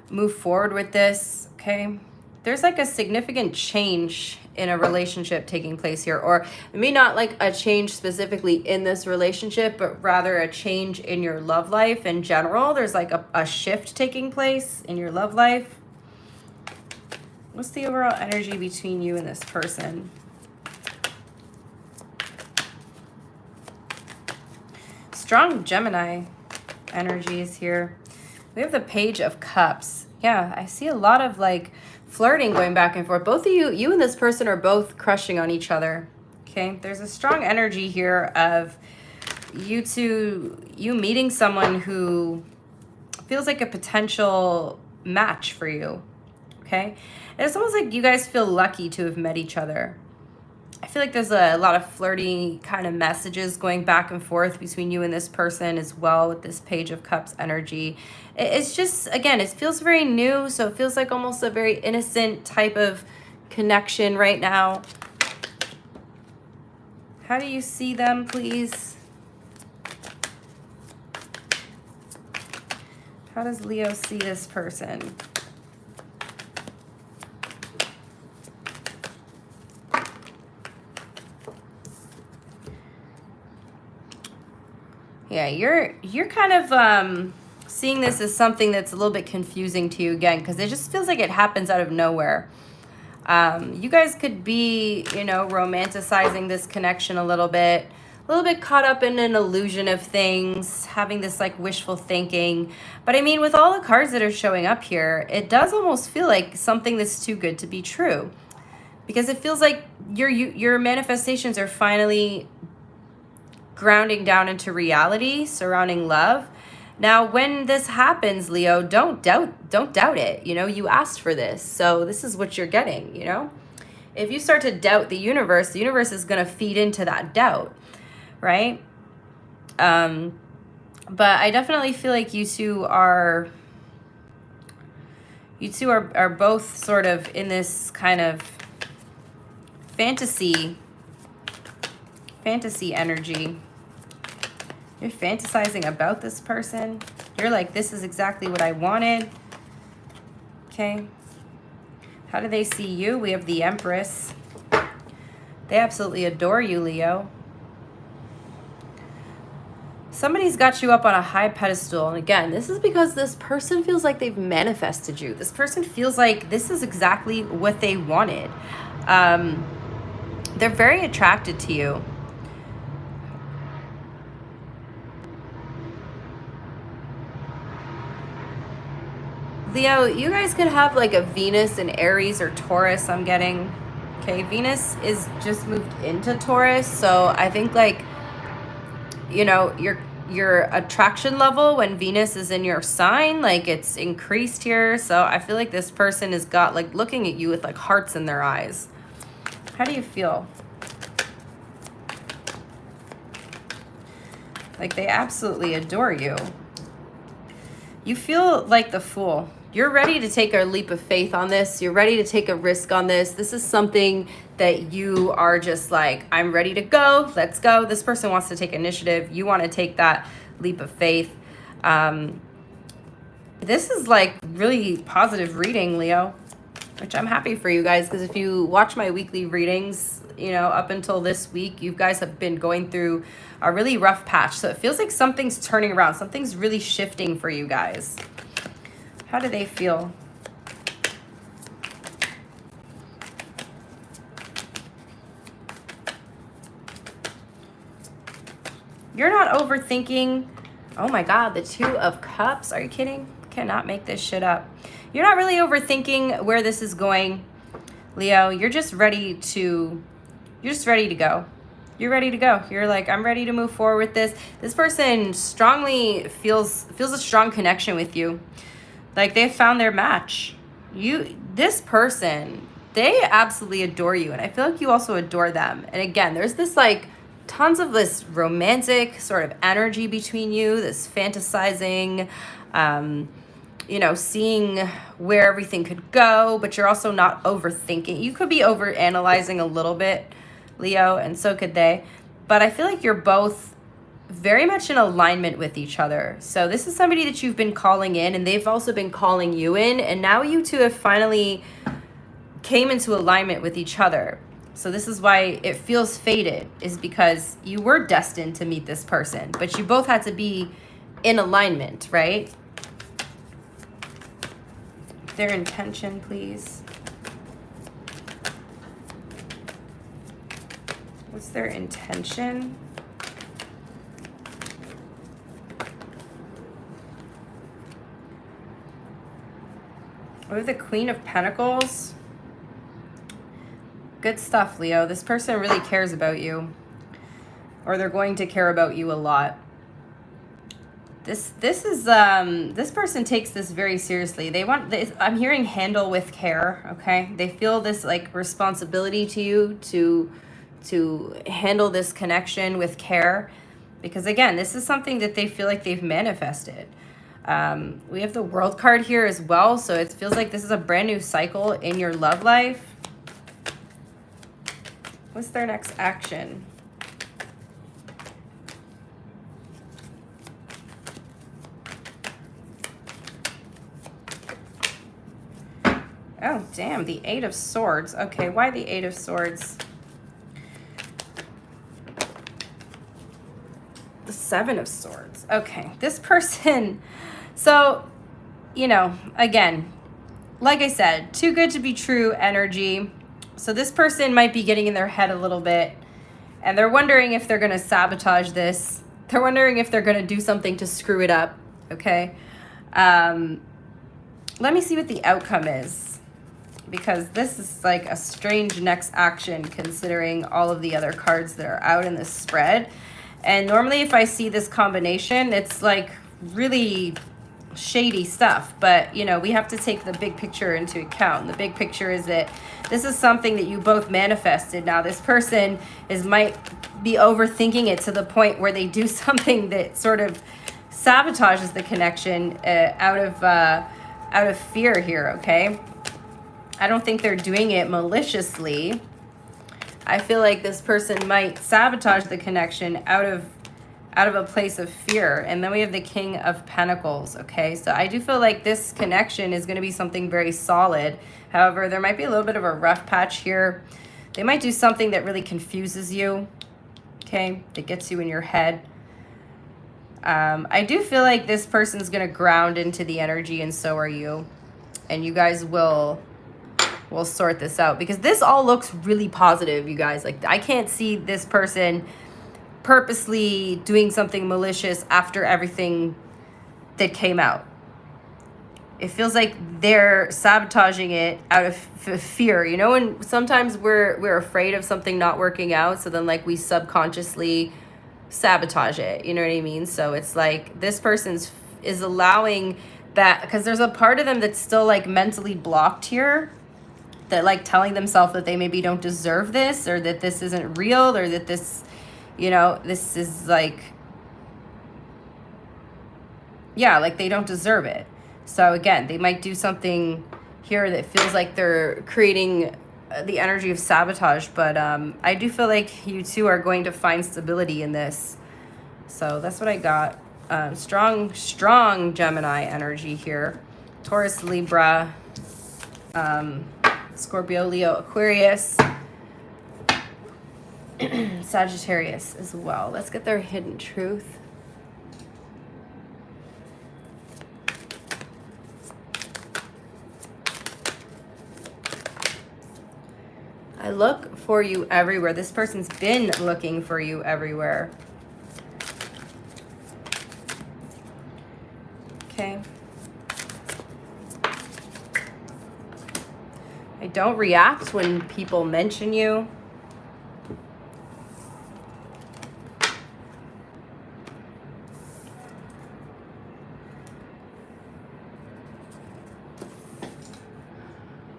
move forward with this, okay? There's like a significant change in a relationship taking place here, or maybe not like a change specifically in this relationship, but rather a change in your love life in general. There's like a shift taking place in your love life. What's the overall energy between you and this person? Strong Gemini energies here. We have the Page of Cups. Yeah, I see a lot of like flirting going back and forth. Both of you and this person are both crushing on each other. Okay, there's a strong energy here of you meeting someone who feels like a potential match for you. Okay, and it's almost like you guys feel lucky to have met each other. I feel like there's a lot of flirty kind of messages going back and forth between you and this person as well with this Page of Cups energy. It's just, again, it feels very new, so it feels like almost a very innocent type of connection right now. How do you see them, please? How does Leo see this person? Yeah, you're kind of seeing this as something that's a little bit confusing to you again, because it just feels like it happens out of nowhere. You guys could be, romanticizing this connection a little bit caught up in an illusion of things, having this like wishful thinking. But I mean, with all the cards that are showing up here, it does almost feel like something that's too good to be true, because it feels like your manifestations are finally grounding down into reality surrounding love. Now, when this happens, Leo, don't doubt it. You asked for this, so this is what you're getting. If you start to doubt the universe is going to feed into that doubt, right? But I definitely feel like you two are both sort of in this kind of fantasy energy. You're fantasizing about this person. You're like, this is exactly what I wanted. Okay. How do they see you? We have the Empress. They absolutely adore you, Leo. Somebody's got you up on a high pedestal. And again, this is because this person feels like they've manifested you. This person feels like this is exactly what they wanted. They're very attracted to you. Leo, you guys could have like a Venus in Aries or Taurus, I'm getting. Okay, Venus is just moved into Taurus, so I think like, your attraction level when Venus is in your sign, like it's increased here. So I feel like this person has got like looking at you with like hearts in their eyes. How do you feel? Like they absolutely adore you. You feel like the Fool. You're ready to take a leap of faith on this. You're ready to take a risk on this. This is something that you are just like, I'm ready to go. Let's go. This person wants to take initiative. You want to take that leap of faith. This is like really positive reading, Leo. which I'm happy for you guys, because if you watch my weekly readings, you know, up until this week, you guys have been going through a really rough patch. So it feels like something's turning around. Something's really shifting for you guys. How do they feel? You're not overthinking. Oh my God, the Two of Cups. Are you kidding? Cannot make this shit up. You're not really overthinking where this is going, Leo. You're just ready to go. You're ready to go. You're like, I'm ready to move forward with this. This person strongly feels a strong connection with you. Like they've found their match. This person, they absolutely adore you. And I feel like you also adore them. And again, there's this like tons of this romantic sort of energy between you, this fantasizing, you know, seeing where everything could go, but you're also not overthinking. You could be over analyzing a little bit, Leo, and so could they. But I feel like you're both very much in alignment with each other. So this is somebody that you've been calling in, and they've also been calling you in, and now you two have finally came into alignment with each other. So this is why it feels fated, is because you were destined to meet this person, but you both had to be in alignment, right? Their intention, please. What's their intention? Or the Queen of Pentacles. Good stuff, Leo. This person really cares about you, or they're going to care about you a lot. This person takes this very seriously. They want this, I'm hearing handle with care, okay? They feel this like responsibility to you to handle this connection with care, because again, this is something that they feel like they've manifested. We have the World card here as well, so it feels like this is a brand new cycle in your love life. What's their next action? Oh, damn, the Eight of Swords. Okay, why the Eight of Swords? The Seven of Swords. Okay, this person, so, you know, again, like I said, too good to be true energy. So this person might be getting in their head a little bit, and they're wondering if they're going to sabotage this. They're wondering if they're going to do something to screw it up, okay? Let me see what the outcome is, because this is like a strange next action considering all of the other cards that are out in this spread. And normally if I see this combination, it's like really shady stuff, but you know, we have to take the big picture into account. And the big picture is that this is something that you both manifested. Now this person might be overthinking it to the point where they do something that sort of sabotages the connection out of fear here, okay? I don't think they're doing it maliciously. I feel like this person might sabotage the connection out of a place of fear. And then we have the King of Pentacles, okay? So I do feel like this connection is going to be something very solid. However, there might be a little bit of a rough patch here. They might do something that really confuses you, okay? That gets you in your head. I do feel like this person's going to ground into the energy, and so are you. And you guys will sort this out, because this all looks really positive, you guys. Like, I can't see this person purposely doing something malicious after everything that came out. It feels like they're sabotaging it out of fear, you know, and sometimes we're afraid of something not working out, so then like we subconsciously sabotage it, you know what I mean? So it's like this person's is allowing that, because there's a part of them that's still like mentally blocked here, that like telling themselves that they maybe don't deserve this, or that this isn't real, or that this, you know, this is like, yeah, like they don't deserve it. So again, they might do something here that feels like they're creating the energy of sabotage, but I do feel like you two are going to find stability in this. So that's what I got. Strong Gemini energy here. Taurus, Libra, Scorpio, Leo, Aquarius, Sagittarius as well. Let's get their hidden truth. I look for you everywhere. This person's been looking for you everywhere. Okay. I don't react when people mention you.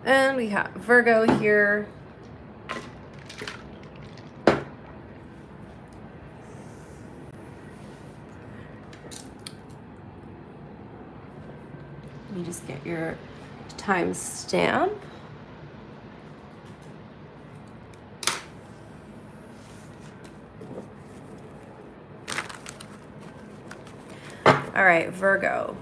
And we have Virgo here. Let me just get your timestamp. All right, Virgo.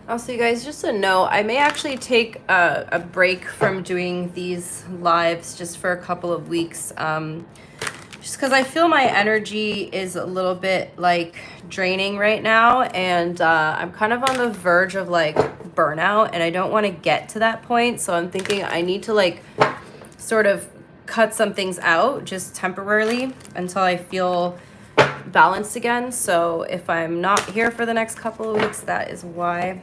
Also, you guys, just to know, I may actually take a break from doing these lives just for a couple of weeks. Just because I feel my energy is a little bit like draining right now, and I'm kind of on the verge of like burnout, and I don't want to get to that point. So I'm thinking I need to like sort of cut some things out just temporarily until I feel balanced again. So if I'm not here for the next couple of weeks, that is why.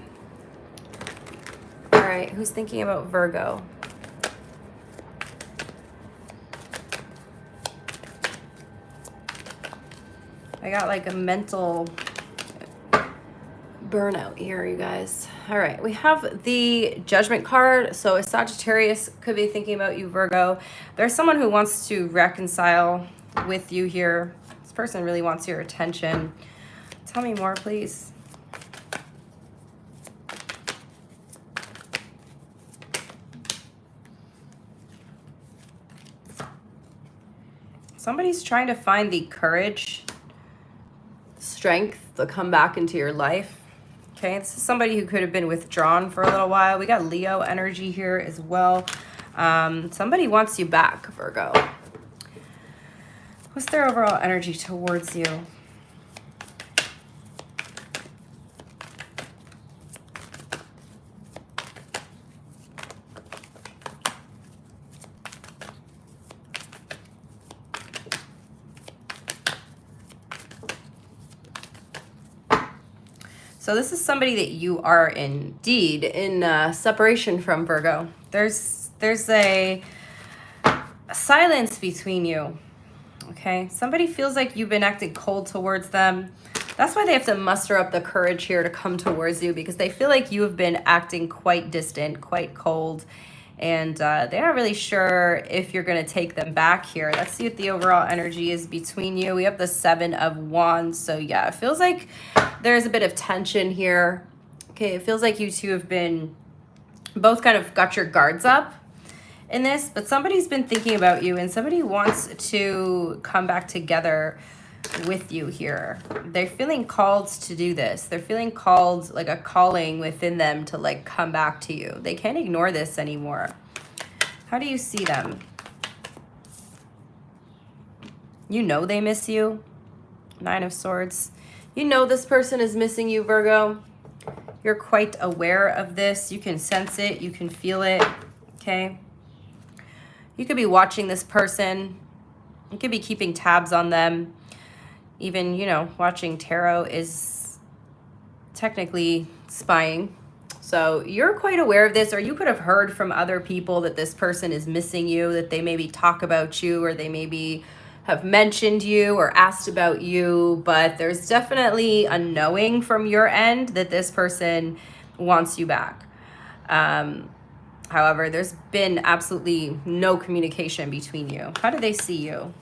All right, who's thinking about Virgo? I got like a mental burnout here, you guys. All right, we have the Judgment card. So a Sagittarius could be thinking about you, Virgo. There's someone who wants to reconcile with you here. This person really wants your attention. Tell me more, please. Somebody's trying to find the courage, strength to come back into your life. Okay, this is somebody who could have been withdrawn for a little while. We got Leo energy here as well. Somebody wants you back, Virgo. What's their overall energy towards you? So this is somebody that you are indeed in separation from, Virgo. There's a silence between you, okay? Somebody feels like you've been acting cold towards them. That's why they have to muster up the courage here to come towards you, because they feel like you have been acting quite distant, quite cold, and they're not really sure if you're going to take them back here. Let's see what the overall energy is between you. We have the 7 of Wands. So yeah, it feels like there's a bit of tension here. Okay, it feels like you two have been both kind of got your guards up in this, but somebody's been thinking about you and somebody wants to come back together with you here. They're feeling called to do this. They're feeling called, like a calling within them to like come back to you. They can't ignore this anymore. How do you see them? You know they miss you. 9 of Swords. You know this person is missing you, Virgo. You're quite aware of this. You can sense it. You can feel it. Okay. You could be watching this person. You could be keeping tabs on them. Even, you know, watching tarot is technically spying. So you're quite aware of this, or you could have heard from other people that this person is missing you, that they maybe talk about you, or they maybe have mentioned you or asked about you, but there's definitely a knowing from your end that this person wants you back. However, there's been absolutely no communication between you. How do they see you?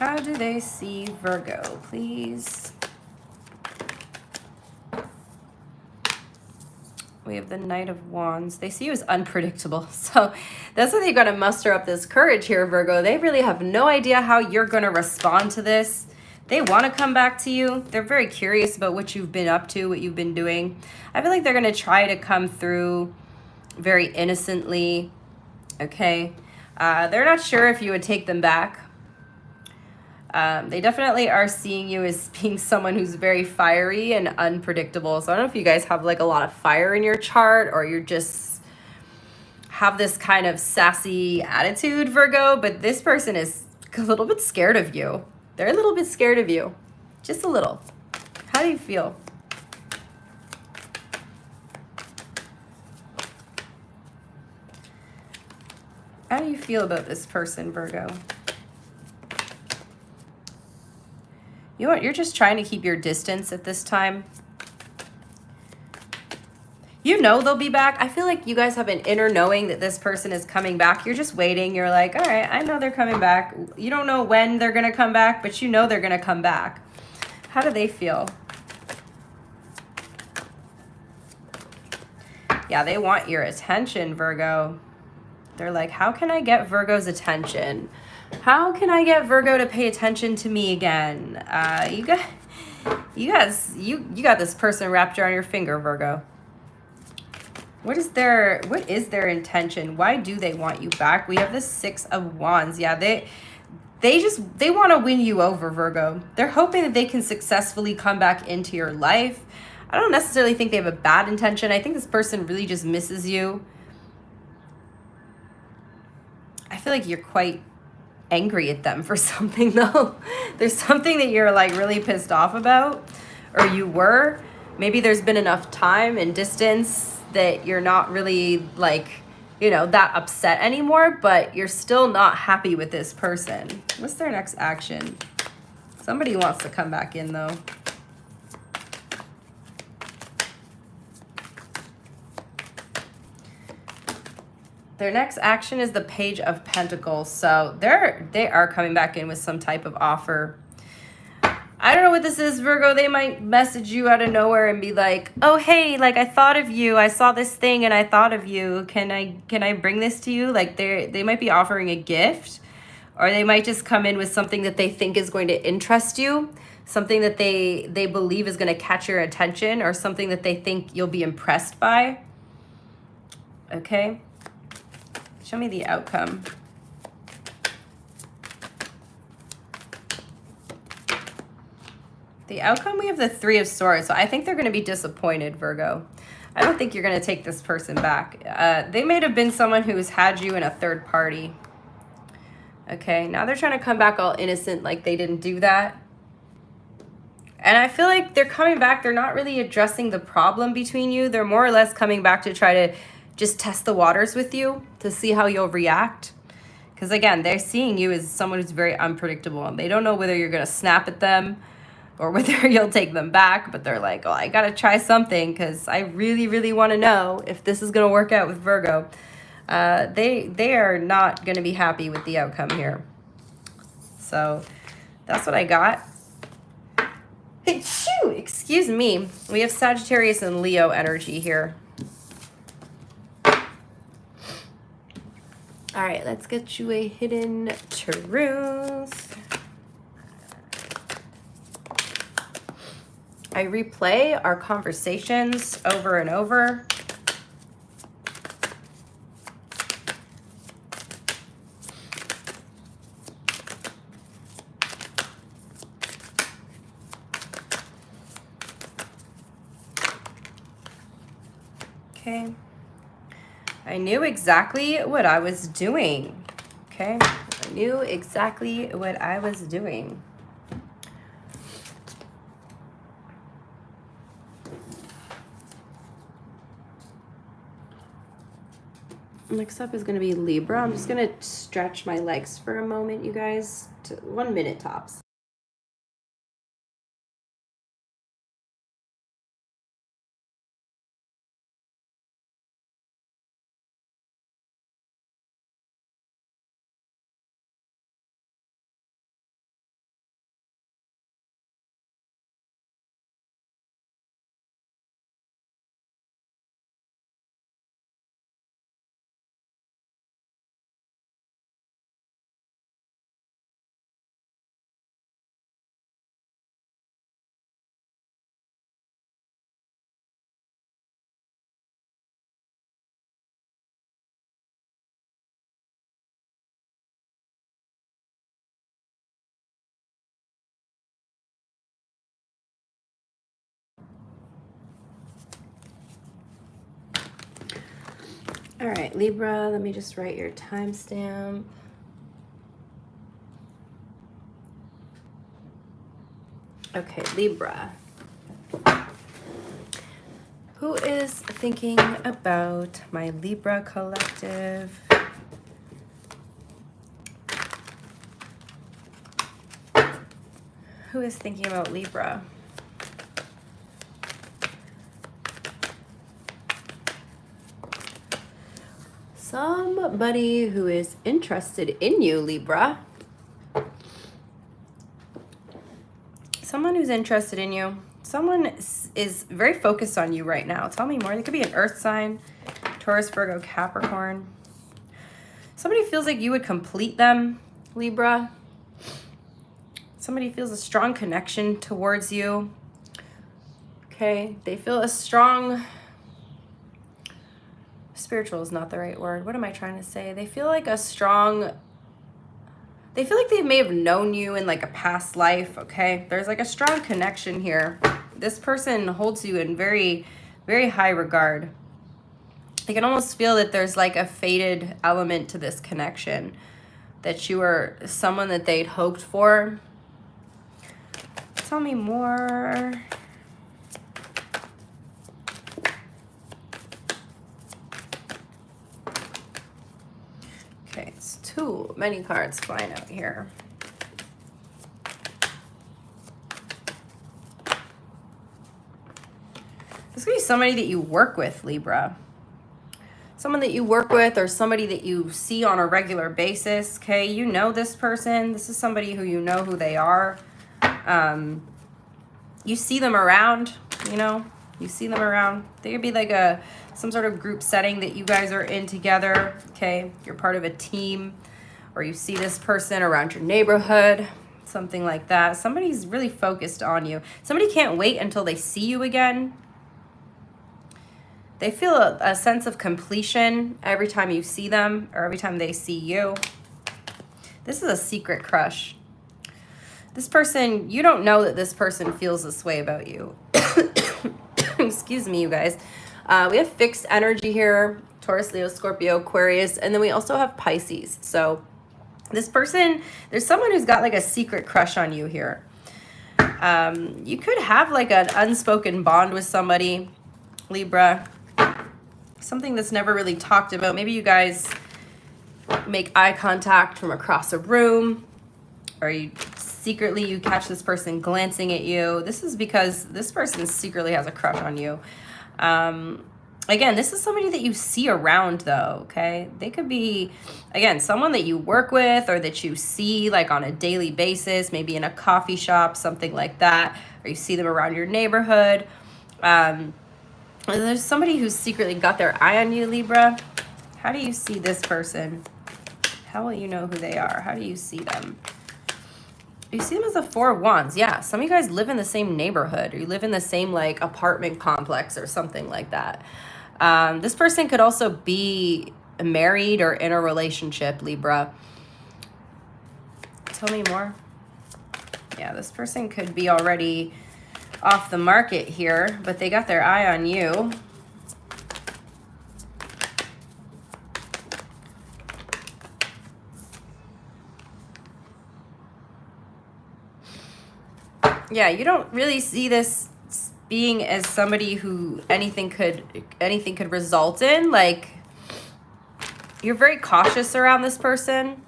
How do they see Virgo, please? We have the Knight of Wands. They see you as unpredictable. So that's why they've got to muster up this courage here, Virgo. They really have no idea how you're going to respond to this. They want to come back to you. They're very curious about what you've been up to, what you've been doing. I feel like they're going to try to come through very innocently. Okay. They're not sure if you would take them back. They definitely are seeing you as being someone who's very fiery and unpredictable. So I don't know if you guys have like a lot of fire in your chart, or you're just have this kind of sassy attitude, Virgo, but this person is a little bit scared of you. They're a little bit scared of you. Just a little. How do you feel? How do you feel about this person, Virgo? You know what? You're just trying to keep your distance at this time. You know they'll be back. I feel like you guys have an inner knowing that this person is coming back. You're just waiting. You're like, all right, I know they're coming back. You don't know when they're going to come back, but you know they're going to come back. How do they feel? Yeah, they want your attention, Virgo. They're like, how can I get Virgo's attention? How can I get Virgo to pay attention to me again? You got this person wrapped around your finger, Virgo. What is their intention? Why do they want you back? We have the Six of Wands. Yeah, they want to win you over, Virgo. They're hoping that they can successfully come back into your life. I don't necessarily think they have a bad intention. I think this person really just misses you. I feel like you're quite angry at them for something, though. There's something that you're like really pissed off about, or you were. Maybe there's been enough time and distance that you're not really like, you know, that upset anymore, but you're still not happy with this person. What's their next action? Somebody wants to come back in, though. Their next action is the Page of Pentacles. So they are coming back in with some type of offer. I don't know what this is, Virgo. They might message you out of nowhere and be like, oh, hey, like I thought of you. I saw this thing and I thought of you. Can I bring this to you? Like they might be offering a gift, or they might just come in with something that they think is going to interest you, something that they believe is going to catch your attention, or something that they think you'll be impressed by. Okay. Show me the outcome. The outcome, we have the Three of Swords. So I think they're going to be disappointed, Virgo. I don't think you're going to take this person back. They may have been someone who has had you in a third party. Okay, now they're trying to come back all innocent like they didn't do that. And I feel like they're coming back. They're not really addressing the problem between you. They're more or less coming back to try to just test the waters with you to see how you'll react. Because again, they're seeing you as someone who's very unpredictable, and they don't know whether you're going to snap at them or whether you'll take them back. But they're like, oh, I got to try something because I really, really want to know if this is going to work out with Virgo. They are not going to be happy with the outcome here. So that's what I got. Hey, shoo, excuse me. We have Sagittarius and Leo energy here. All right, let's get you a hidden truth. I replay our conversations over and over. Okay. I knew exactly what I was doing. Okay. I knew exactly what I was doing. Next up is going to be Libra. I'm just going to stretch my legs for a moment, you guys. 1 minute tops. All right, Libra, let me just write your timestamp. Okay, Libra. Who is thinking about my Libra collective? Who is thinking about Libra? Somebody who is interested in you, Libra. Someone who's interested in you. Someone is very focused on you right now. Tell me more. It could be an earth sign, Taurus, Virgo, Capricorn. Somebody feels like you would complete them, Libra. Somebody feels a strong connection towards you. Okay, they feel a strong, spiritual is not the right word. What am I trying to say? They feel like a strong, they feel like they may have known you in like a past life, okay? There's like a strong connection here. This person holds you in very, very high regard. They can almost feel that there's like a fated element to this connection, that you are someone that they'd hoped for. Tell me more. Okay, it's too many cards flying out here. This could be somebody that you work with, Libra. Someone that you work with or somebody that you see on a regular basis, okay? You know this person. This is somebody who you know who they are. You see them around, you know? You see them around. They could be like some sort of group setting that you guys are in together, okay? You're part of a team, or you see this person around your neighborhood, something like that. Somebody's really focused on you. Somebody can't wait until they see you again. They feel a sense of completion every time you see them or every time they see you. This is a secret crush. This person, you don't know that this person feels this way about you. Excuse me, you guys. We have fixed energy here, Taurus, Leo, Scorpio, Aquarius, and then we also have Pisces. So this person, there's someone who's got like a secret crush on you here. You could have like an unspoken bond with somebody, Libra. Something that's never really talked about. Maybe you guys make eye contact from across a room, or you catch this person glancing at you. This is because this person secretly has a crush on you. Again, this is somebody that you see around though, okay? They could be, again, someone that you work with or that you see like on a daily basis, maybe in a coffee shop, something like that, or you see them around your neighborhood. And there's somebody who's secretly got their eye on you, Libra. How do you see this person? How will you know who they are? How do you see them? You see them as the Four of Wands. Yeah, some of you guys live in the same neighborhood, or you live in the same like apartment complex or something like that. This person could also be married or in a relationship, Libra. Tell me more. Yeah, this person could be already off the market here, but they got their eye on you. Yeah, you don't really see this being as somebody who anything could result in. Like, you're very cautious around this person.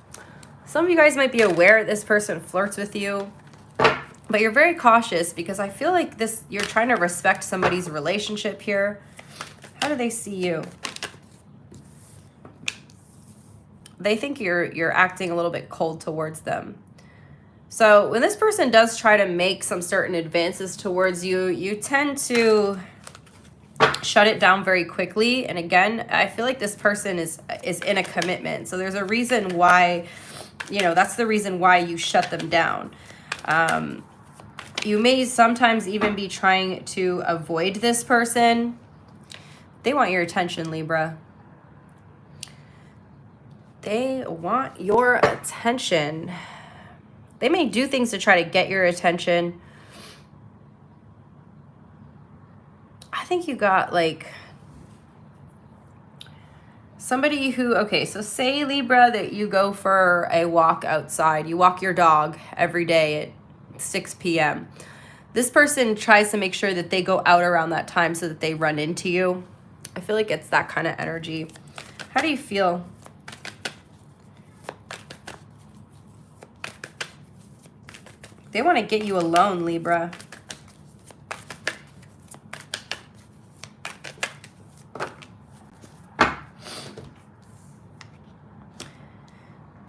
Some of you guys might be aware this person flirts with you, but you're very cautious because I feel like you're trying to respect somebody's relationship here. How do they see you? They think you're acting a little bit cold towards them. So when this person does try to make some certain advances towards you, you tend to shut it down very quickly. And again, I feel like this person is in a commitment. So there's a reason why, that's the reason why you shut them down. You may sometimes even be trying to avoid this person. They want your attention, Libra. They want your attention. They may do things to try to get your attention. I think you got like Somebody who, okay, so say Libra that you go for a walk outside. You walk your dog every day at 6 p.m. This person tries to make sure that they go out around that time so that they run into you. I feel like it's that kind of energy. How do you feel? They want to get you alone, Libra.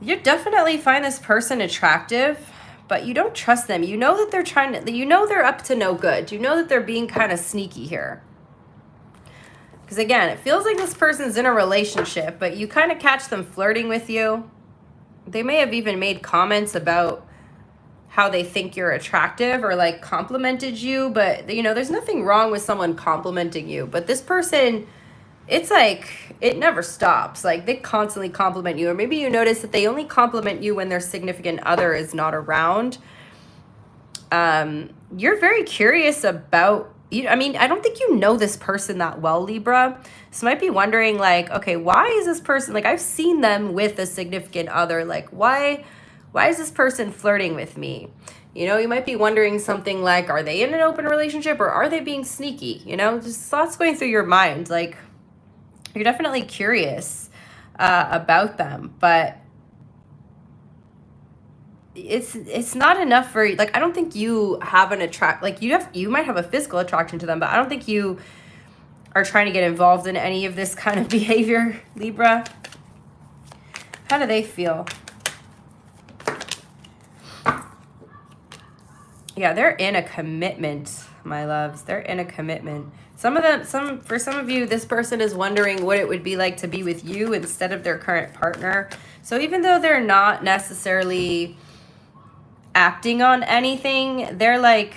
You definitely find this person attractive, but you don't trust them. You know that they're trying to, you know they're up to no good. You know that they're being kind of sneaky here. Because again, it feels like this person's in a relationship, but you kind of catch them flirting with you. They may have even made comments about how they think you're attractive or like complimented you, but you know, there's nothing wrong with someone complimenting you. But this person, it's like, it never stops. Like they constantly compliment you, or maybe you notice that they only compliment you when their significant other is not around. You're very curious about, I mean, I don't think you know this person that well, Libra. So you might be wondering like, okay, why is this person, like I've seen them with a significant other, like why is this person flirting with me? You know, you might be wondering something like, are they in an open relationship or are they being sneaky? You know, just thoughts going through your mind. Like you're definitely curious about them, but it's not enough for, like, I don't think you have an like you might have a physical attraction to them, but I don't think you are trying to get involved in any of this kind of behavior, Libra. How do they feel? Yeah, they're in a commitment, my loves. They're in a commitment. For some of you, this person is wondering what it would be like to be with you instead of their current partner. So even though they're not necessarily acting on anything, they're like,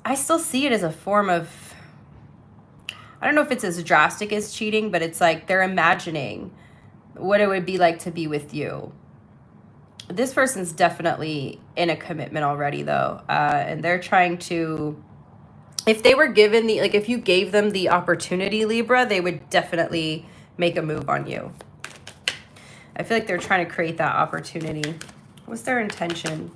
I still see it as a form of, I don't know if it's as drastic as cheating, but it's like they're imagining what it would be like to be with you. This person's definitely in a commitment already though, and they're trying to, if they were given the, like if you gave them the opportunity, Libra, they would definitely make a move on you. I feel like they're trying to create that opportunity. What's their intention?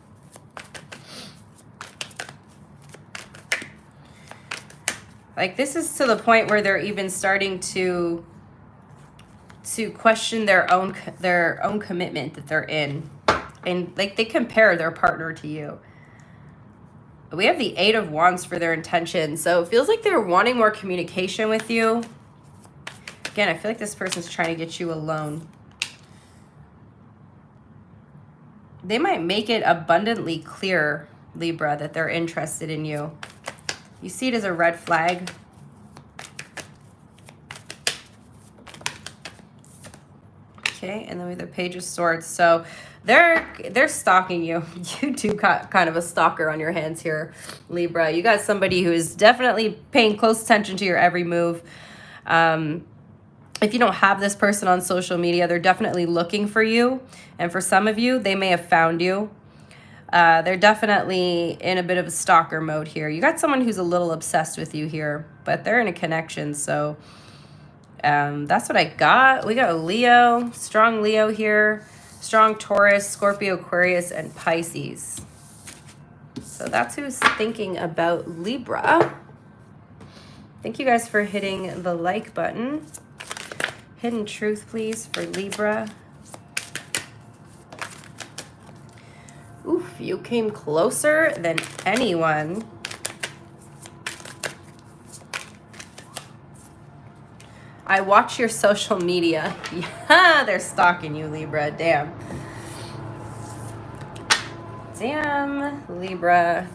Like this is to the point where they're even starting to question their own commitment that they're in. And like they compare their partner to you. We have the 8 of Wands for their intention. So it feels like they're wanting more communication with you. Again, I feel like this person's trying to get you alone. They might make it abundantly clear, Libra, that they're interested in you. You see it as a red flag. Okay, and then we have the Page of Swords. So they're stalking you. You do got kind of a stalker on your hands here, Libra. You got somebody who is definitely paying close attention to your every move. If you don't have this person on social media, they're definitely looking for you. And for some of you, they may have found you. They're definitely in a bit of a stalker mode here. You got someone who's a little obsessed with you here, but they're in a connection. So that's what I got. We got a Leo, strong Leo here, strong Taurus, Scorpio, Aquarius, and Pisces. So that's who's thinking about Libra. Thank you guys for hitting the like button. Hidden truth, please, for Libra. Oof, you came closer than anyone. I watch your social media. Yeah, they're stalking you, Libra. Damn. Damn, Libra.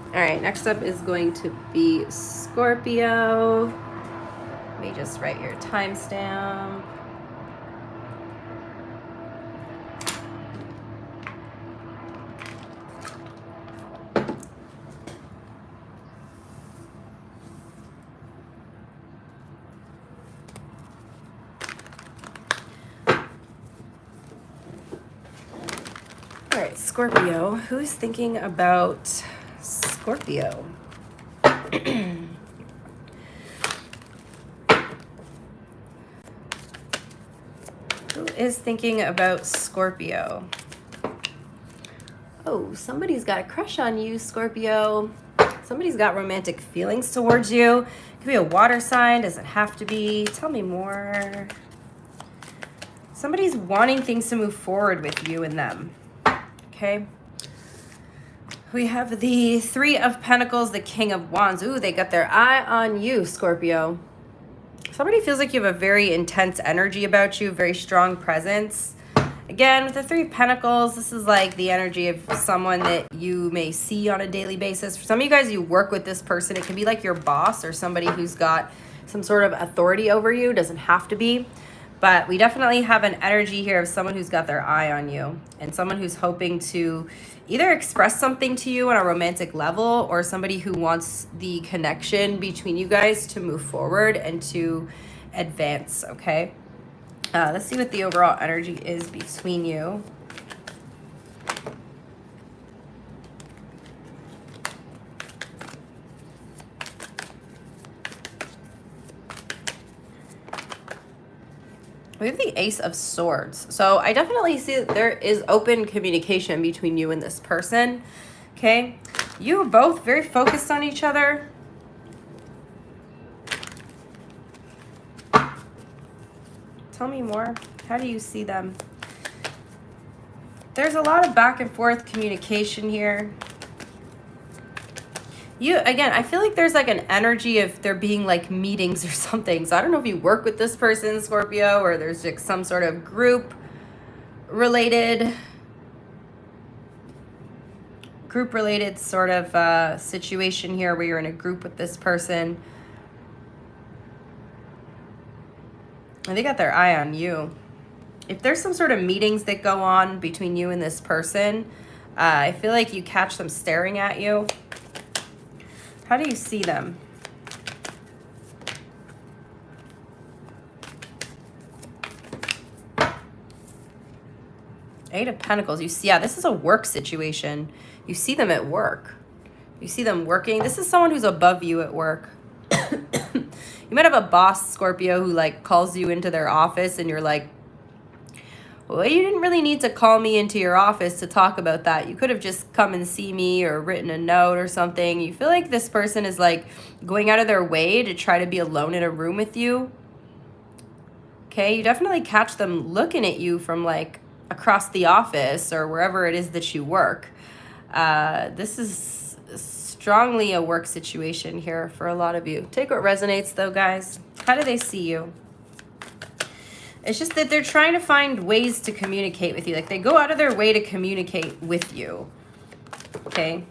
All right, next up is going to be Scorpio. Let me just write your timestamp. All right, Scorpio. Who's thinking about Scorpio? is thinking about Scorpio? Oh, somebody's got a crush on you, Scorpio. Somebody's got romantic feelings towards you. It could be a water sign, doesn't have to be. Tell me more. Somebody's wanting things to move forward with you and them. Okay. We have the Three of Pentacles, the King of Wands. Ooh, they got their eye on you, Scorpio. Somebody feels like you have a very intense energy about you, very strong presence. Again, with the Three of Pentacles, this is like the energy of someone that you may see on a daily basis. For some of you guys, you work with this person. It can be like your boss or somebody who's got some sort of authority over you. Doesn't have to be. But we definitely have an energy here of someone who's got their eye on you and someone who's hoping to either express something to you on a romantic level or somebody who wants the connection between you guys to move forward and to advance, okay? Let's see what the overall energy is between you. We have the Ace of Swords. So I definitely see that there is open communication between you and this person, okay? You are both very focused on each other. Tell me more. How do you see them? There's a lot of back and forth communication here. Again, I feel like there's like an energy of there being like meetings or something. So I don't know if you work with this person, Scorpio, or there's like some sort of group related sort of situation here where you're in a group with this person. And they got their eye on you. If there's some sort of meetings that go on between you and this person, I feel like you catch them staring at you. How do you see them? Eight of Pentacles. You see, yeah, this is a work situation. You see them at work. You see them working. This is someone who's above you at work. You might have a boss, Scorpio, who like calls you into their office and you're like, well, you didn't really need to call me into your office to talk about that. You could have just come and see me or written a note or something. You feel like this person is like going out of their way to try to be alone in a room with you. Okay, you definitely catch them looking at you from like across the office or wherever it is that you work. This is strongly a work situation here for a lot of you. Take what resonates though, guys. How do they see you? It's just that they're trying to find ways to communicate with you. Like they go out of their way to communicate with you. Okay.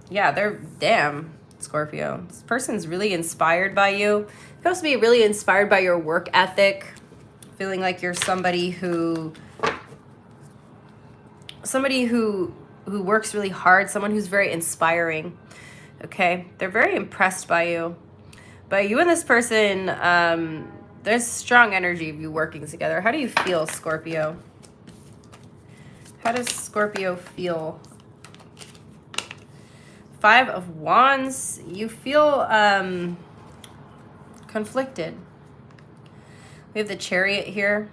Yeah, damn, Scorpio. This person's really inspired by you. You're supposed to be really inspired by your work ethic. Feeling like you're somebody who works really hard. Someone who's very inspiring. Okay. They're very impressed by you. But you and this person, there's strong energy of you working together. How do you feel, Scorpio? How does Scorpio feel? Five of Wands. You feel conflicted. We have the Chariot here.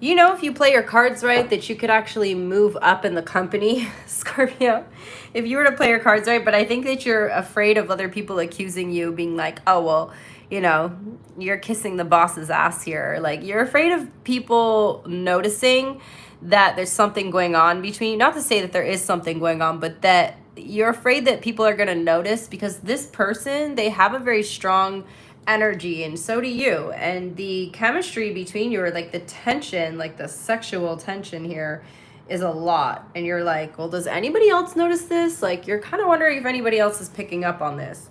You know, if you play your cards right, that you could actually move up in the company, Scorpio. If you were to play your cards right, but I think that you're afraid of other people accusing you, being like, oh, well, you know, you're kissing the boss's ass here. Like, you're afraid of people noticing that there's something going on between you. Not to say that there is something going on, but that you're afraid that people are going to notice because this person, they have a very strong energy and so do you. And the chemistry between you, or like the tension, like the sexual tension here is a lot. And you're like, well, does anybody else notice this? Like, you're kind of wondering if anybody else is picking up on this.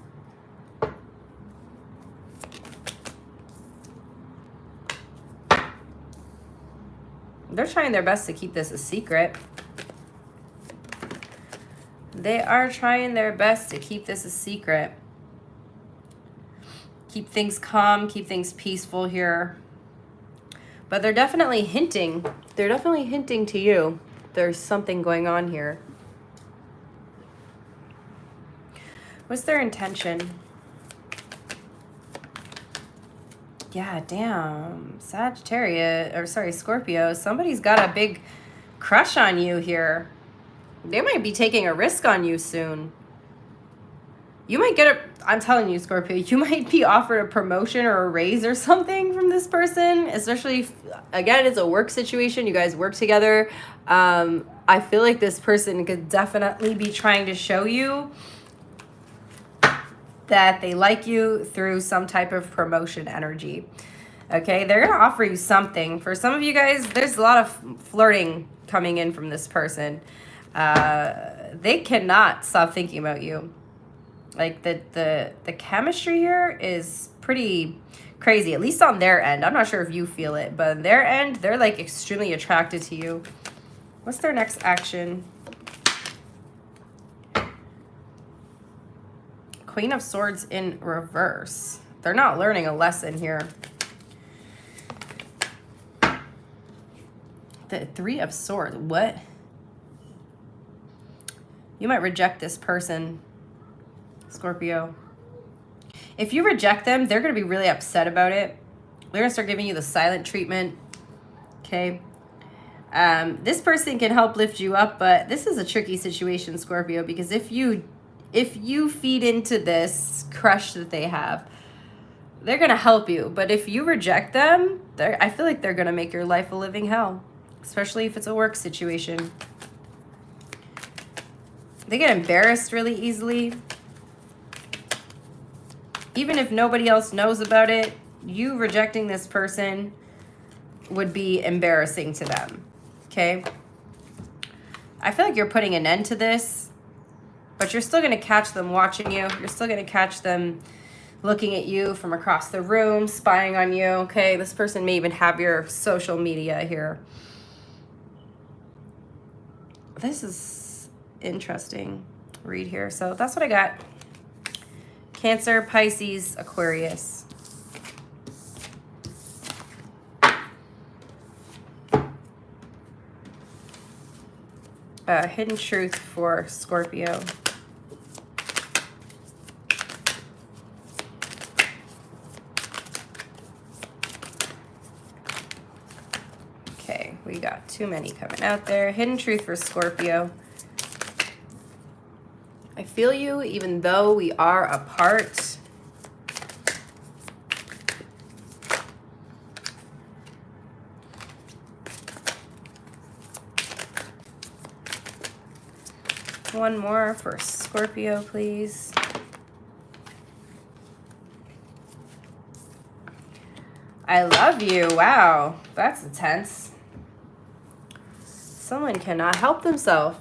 They're trying their best to keep this a secret. They are trying their best to keep this a secret. Keep things calm, keep things peaceful here. But they're definitely hinting. They're definitely hinting to you. There's something going on here. What's their intention? Yeah, damn. Sagittarius, or sorry, Scorpio. Somebody's got a big crush on you here. They might be taking a risk on you soon. You might get I'm telling you, Scorpio, you might be offered a promotion or a raise or something from this person, especially if, again, it's a work situation. You guys work together. I feel like this person could definitely be trying to show you that they like you through some type of promotion energy. Okay, they're going to offer you something. For some of you guys, there's a lot of flirting coming in from this person. They cannot stop thinking about you. Like the chemistry here is pretty crazy, at least on their end. I'm not sure if you feel it, but on their end, they're like extremely attracted to you. What's their next action? Queen of Swords in reverse. They're not learning a lesson here. The Three of Swords. What? You might reject this person, Scorpio. If you reject them, they're going to be really upset about it. They're going to start giving you the silent treatment. Okay. This person can help lift you up, but this is a tricky situation, Scorpio, because if you feed into this crush that they have, they're going to help you. But if you reject them, I feel like they're going to make your life a living hell, especially if it's a work situation. They get embarrassed really easily. Even if nobody else knows about it, you rejecting this person would be embarrassing to them. Okay? I feel like you're putting an end to this, but you're still going to catch them watching you. You're still going to catch them looking at you from across the room, spying on you. Okay? This person may even have your social media here. This is interesting read here. So that's what I got. Cancer, Pisces, Aquarius. Hidden truth for Scorpio. Okay, we got too many coming out there. Hidden truth for Scorpio. I feel you even though we are apart. One more for Scorpio, please. I love you. Wow, that's intense. Someone cannot help themselves.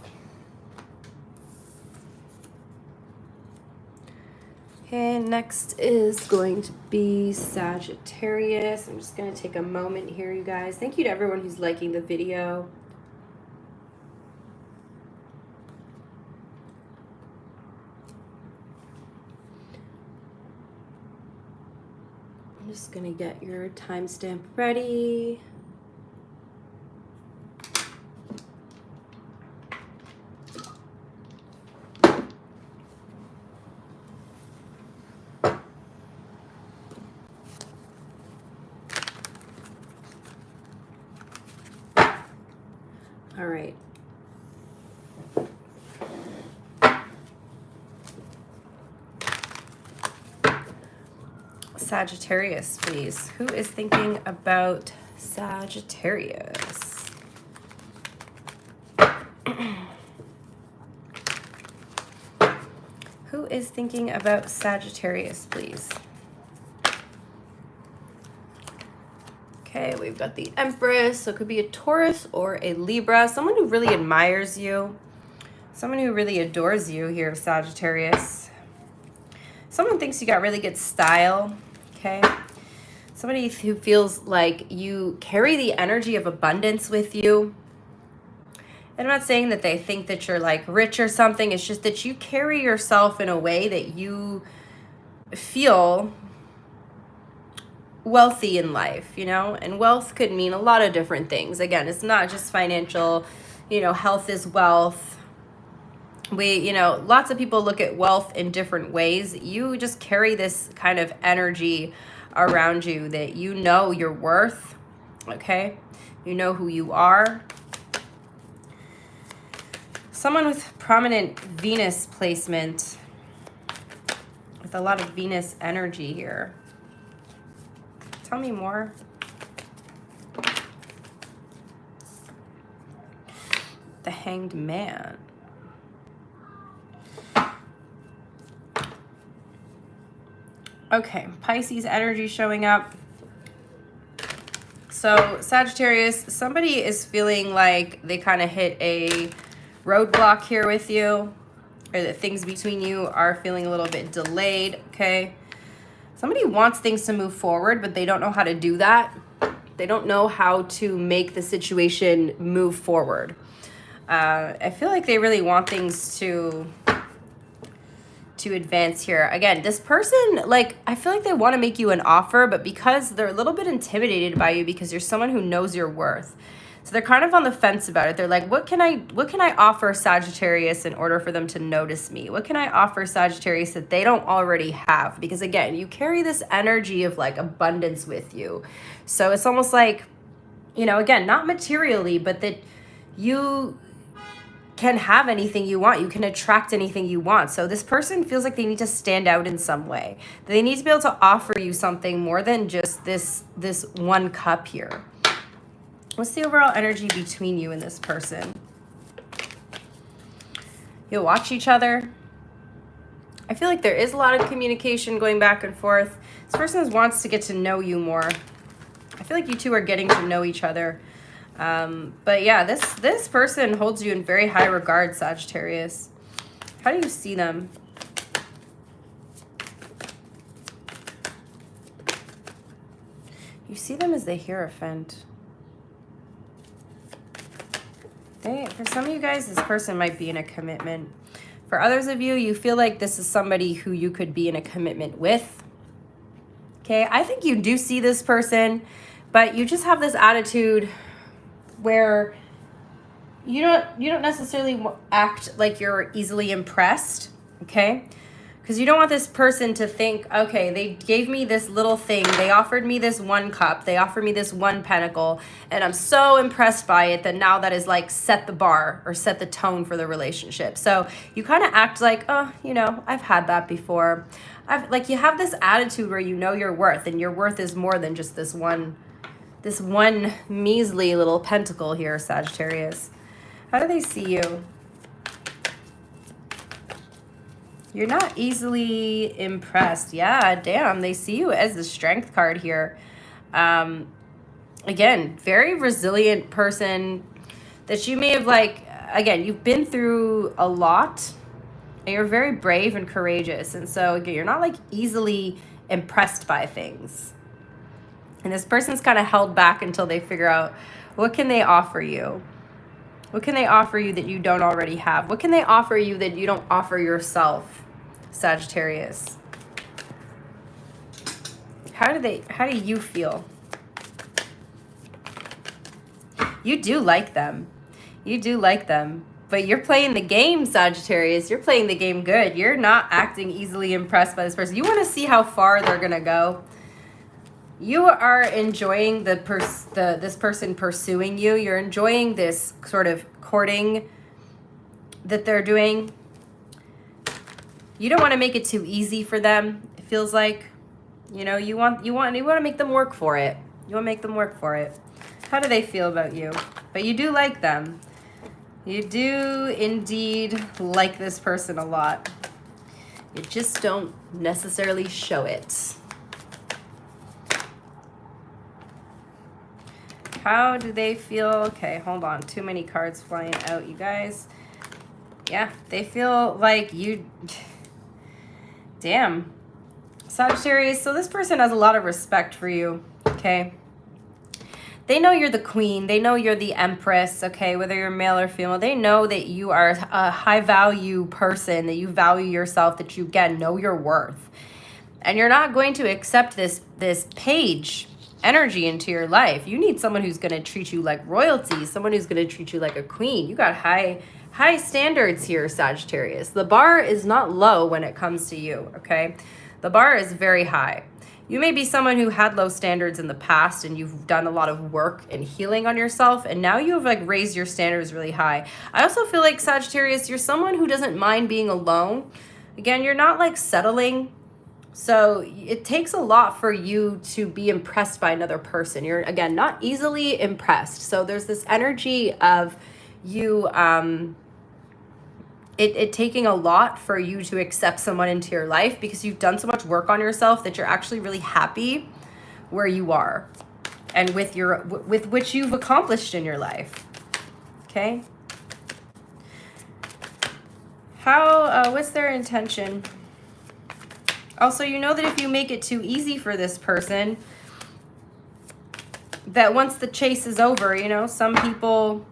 Okay, next is going to be Sagittarius. I'm just going to take a moment here, you guys. Thank you to everyone who's liking the video. I'm just going to get your timestamp ready. All right. Sagittarius, please. Who is thinking about Sagittarius? Who is thinking about Sagittarius, please? Okay, we've got the Empress, so it could be a Taurus or a Libra, someone who really admires you, someone who really adores you here, Sagittarius. Someone thinks you got really good style, okay? Somebody who feels like you carry the energy of abundance with you. And I'm not saying that they think that you're like rich or something, it's just that you carry yourself in a way that you feel wealthy in life, you know, and wealth could mean a lot of different things. Again, it's not just financial, you know, health is wealth. You know, lots of people look at wealth in different ways. You just carry this kind of energy around you that you know your worth, okay? You know who you are. Someone with prominent Venus placement, with a lot of Venus energy here. Tell me more. The Hanged Man. Okay, Pisces energy showing up. So Sagittarius, somebody is feeling like they kind of hit a roadblock here with you, or that things between you are feeling a little bit delayed, okay? Somebody wants things to move forward, but they don't know how to do that. They don't know how to make the situation move forward. I feel like they really want things to advance here. Again, this person, like, I feel like they want to make you an offer, but because they're a little bit intimidated by you because you're someone who knows your worth. So they're kind of on the fence about it. They're like, what can I offer Sagittarius in order for them to notice me? What can I offer Sagittarius that they don't already have? Because again, you carry this energy of like abundance with you. So it's almost like, you know, again, not materially, but that you can have anything you want. You can attract anything you want. So this person feels like they need to stand out in some way. They need to be able to offer you something more than just this one cup here. What's the overall energy between you and this person? You'll watch each other. I feel like there is a lot of communication going back and forth. This person wants to get to know you more. I feel like you two are getting to know each other. But yeah, this person holds you in very high regard, Sagittarius. How do you see them? You see them as the Hierophant. For some of you guys, this person might be in a commitment. For others of you, you feel like this is somebody who you could be in a commitment with. Okay, I think you do see this person, but you just have this attitude where you don't necessarily act like you're easily impressed, okay? Because you don't want this person to think, okay, they gave me this little thing, they offered me this one cup, they offered me this one pentacle, and I'm so impressed by it that now that is like set the bar or set the tone for the relationship. So you kind of act like, oh, you know, I've had that before. Like you have this attitude where you know your worth, and your worth is more than just this one measly little pentacle here, Sagittarius. How do they see you? You're not easily impressed. Yeah, damn, they see you as the Strength card here. Again, very resilient person that you may have, like, again, you've been through a lot and you're very brave and courageous. And so again, you're not like easily impressed by things. And this person's kind of held back until they figure out, what can they offer you? What can they offer you that you don't already have? What can they offer you that you don't offer yourself, Sagittarius? How do you feel? You do like them. You do like them. But you're playing the game, Sagittarius. You're playing the game good. You're not acting easily impressed by this person. You want to see how far they're going to go. You are enjoying this person pursuing you. You're enjoying this sort of courting that they're doing. You don't want to make it too easy for them. It feels like, you know, you want to make them work for it. You want to make them work for it. How do they feel about you? But you do like them. You do indeed like this person a lot. You just don't necessarily show it. How do they feel? Okay, hold on. Too many cards flying out, you guys. Yeah, they feel like you... Damn. Sagittarius, so this person has a lot of respect for you, okay? They know you're the queen. They know you're the empress, okay? Whether you're male or female, they know that you are a high-value person, that you value yourself, that you, again, know your worth. And you're not going to accept this page energy into your life. You need someone who's going to treat you like royalty, someone who's going to treat you like a queen. You got high standards here, Sagittarius. The bar is not low when it comes to you, okay? The bar is very high. You may be someone who had low standards in the past and you've done a lot of work and healing on yourself, and now you've like raised your standards really high. I also feel like, Sagittarius, you're someone who doesn't mind being alone. Again, you're not like settling. So it takes a lot for you to be impressed by another person. You're, again, not easily impressed. So there's this energy of you, it taking a lot for you to accept someone into your life because you've done so much work on yourself that you're actually really happy where you are and with which you've accomplished in your life. Okay. What's their intention? Also, you know that if you make it too easy for this person, that once the chase is over, you know, some people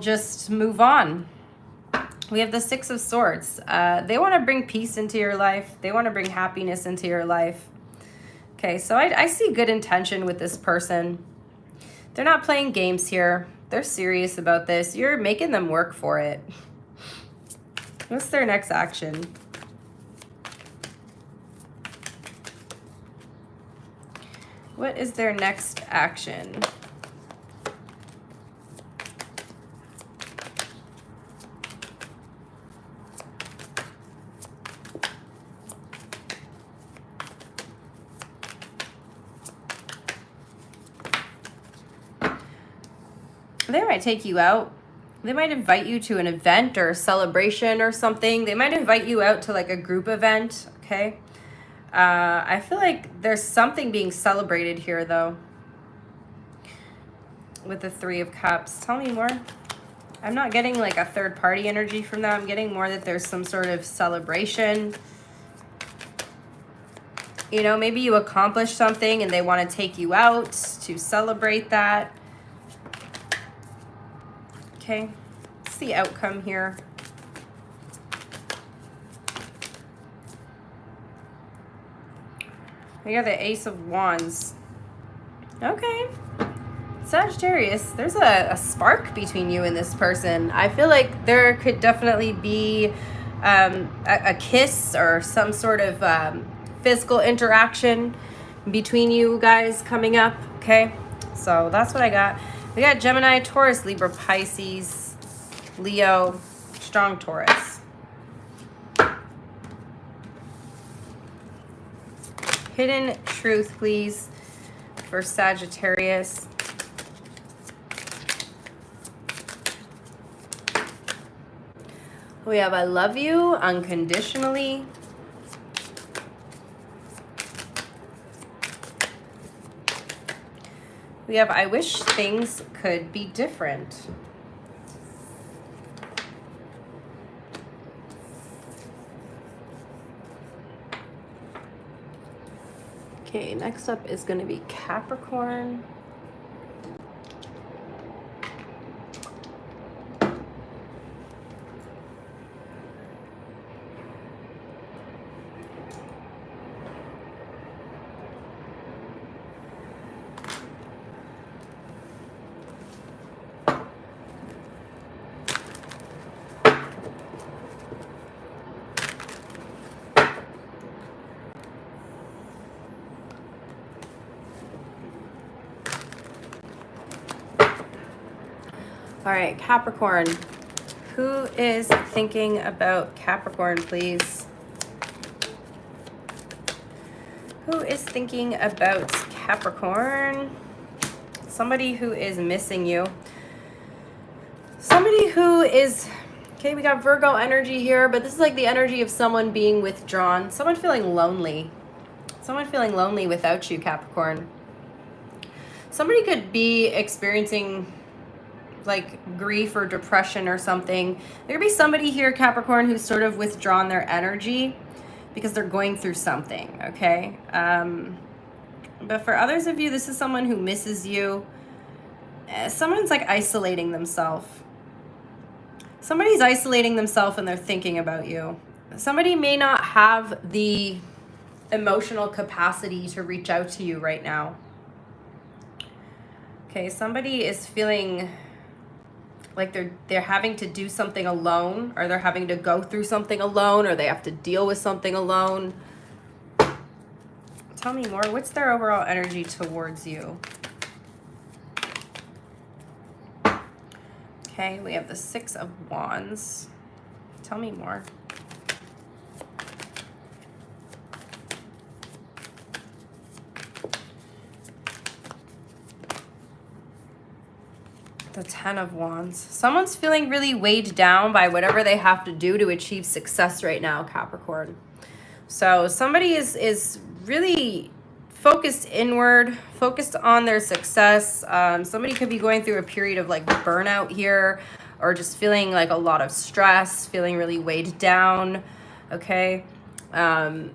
just move on. We have the Six of Swords. They want to bring peace into your life. They want to bring happiness into your life. Okay, so I see good intention with this person. They're not playing games here. They're serious about this. You're making them work for it. What's their next action? What is their next action? They might take you out. They might invite you to an event or a celebration or something. They might invite you out to like a group event, okay? I feel like there's something being celebrated here, though, with the Three of Cups. Tell me more. I'm not getting like a third party energy from that. I'm getting more that there's some sort of celebration. You know, maybe you accomplished something and they want to take you out to celebrate that. Okay, what's the outcome here? We got the Ace of Wands. Okay. Sagittarius, there's a spark between you and this person. I feel like there could definitely be a kiss or some sort of physical interaction between you guys coming up, okay? So that's what I got. We got Gemini, Taurus, Libra, Pisces, Leo, strong Taurus. Hidden truth, please, for Sagittarius. We have I love you unconditionally. We have I wish things could be different. Okay, next up is going to be Capricorn. All right, Capricorn. Who is thinking about Capricorn, please? Who is thinking about Capricorn? Somebody who is missing you. Somebody who is... Okay, we got Virgo energy here, but this is like the energy of someone being withdrawn. Someone feeling lonely. Someone feeling lonely without you, Capricorn. Somebody could be experiencing like grief or depression or something. There could be somebody here, Capricorn, who's sort of withdrawn their energy because they're going through something, okay? But for others of you, this is someone who misses you. Someone's like isolating themselves. Somebody's isolating themselves and they're thinking about you. Somebody may not have the emotional capacity to reach out to you right now. Okay, somebody is feeling like they're having to do something alone, or they're having to go through something alone, or they have to deal with something alone. Tell me more. What's their overall energy towards you? Okay, we have the Six of Wands. Tell me more. The Ten of Wands. Someone's feeling really weighed down by whatever they have to do to achieve success right now, Capricorn. So somebody is really focused inward, focused on their success. Somebody could be going through a period of like burnout here, or just feeling like a lot of stress, feeling really weighed down. Okay. And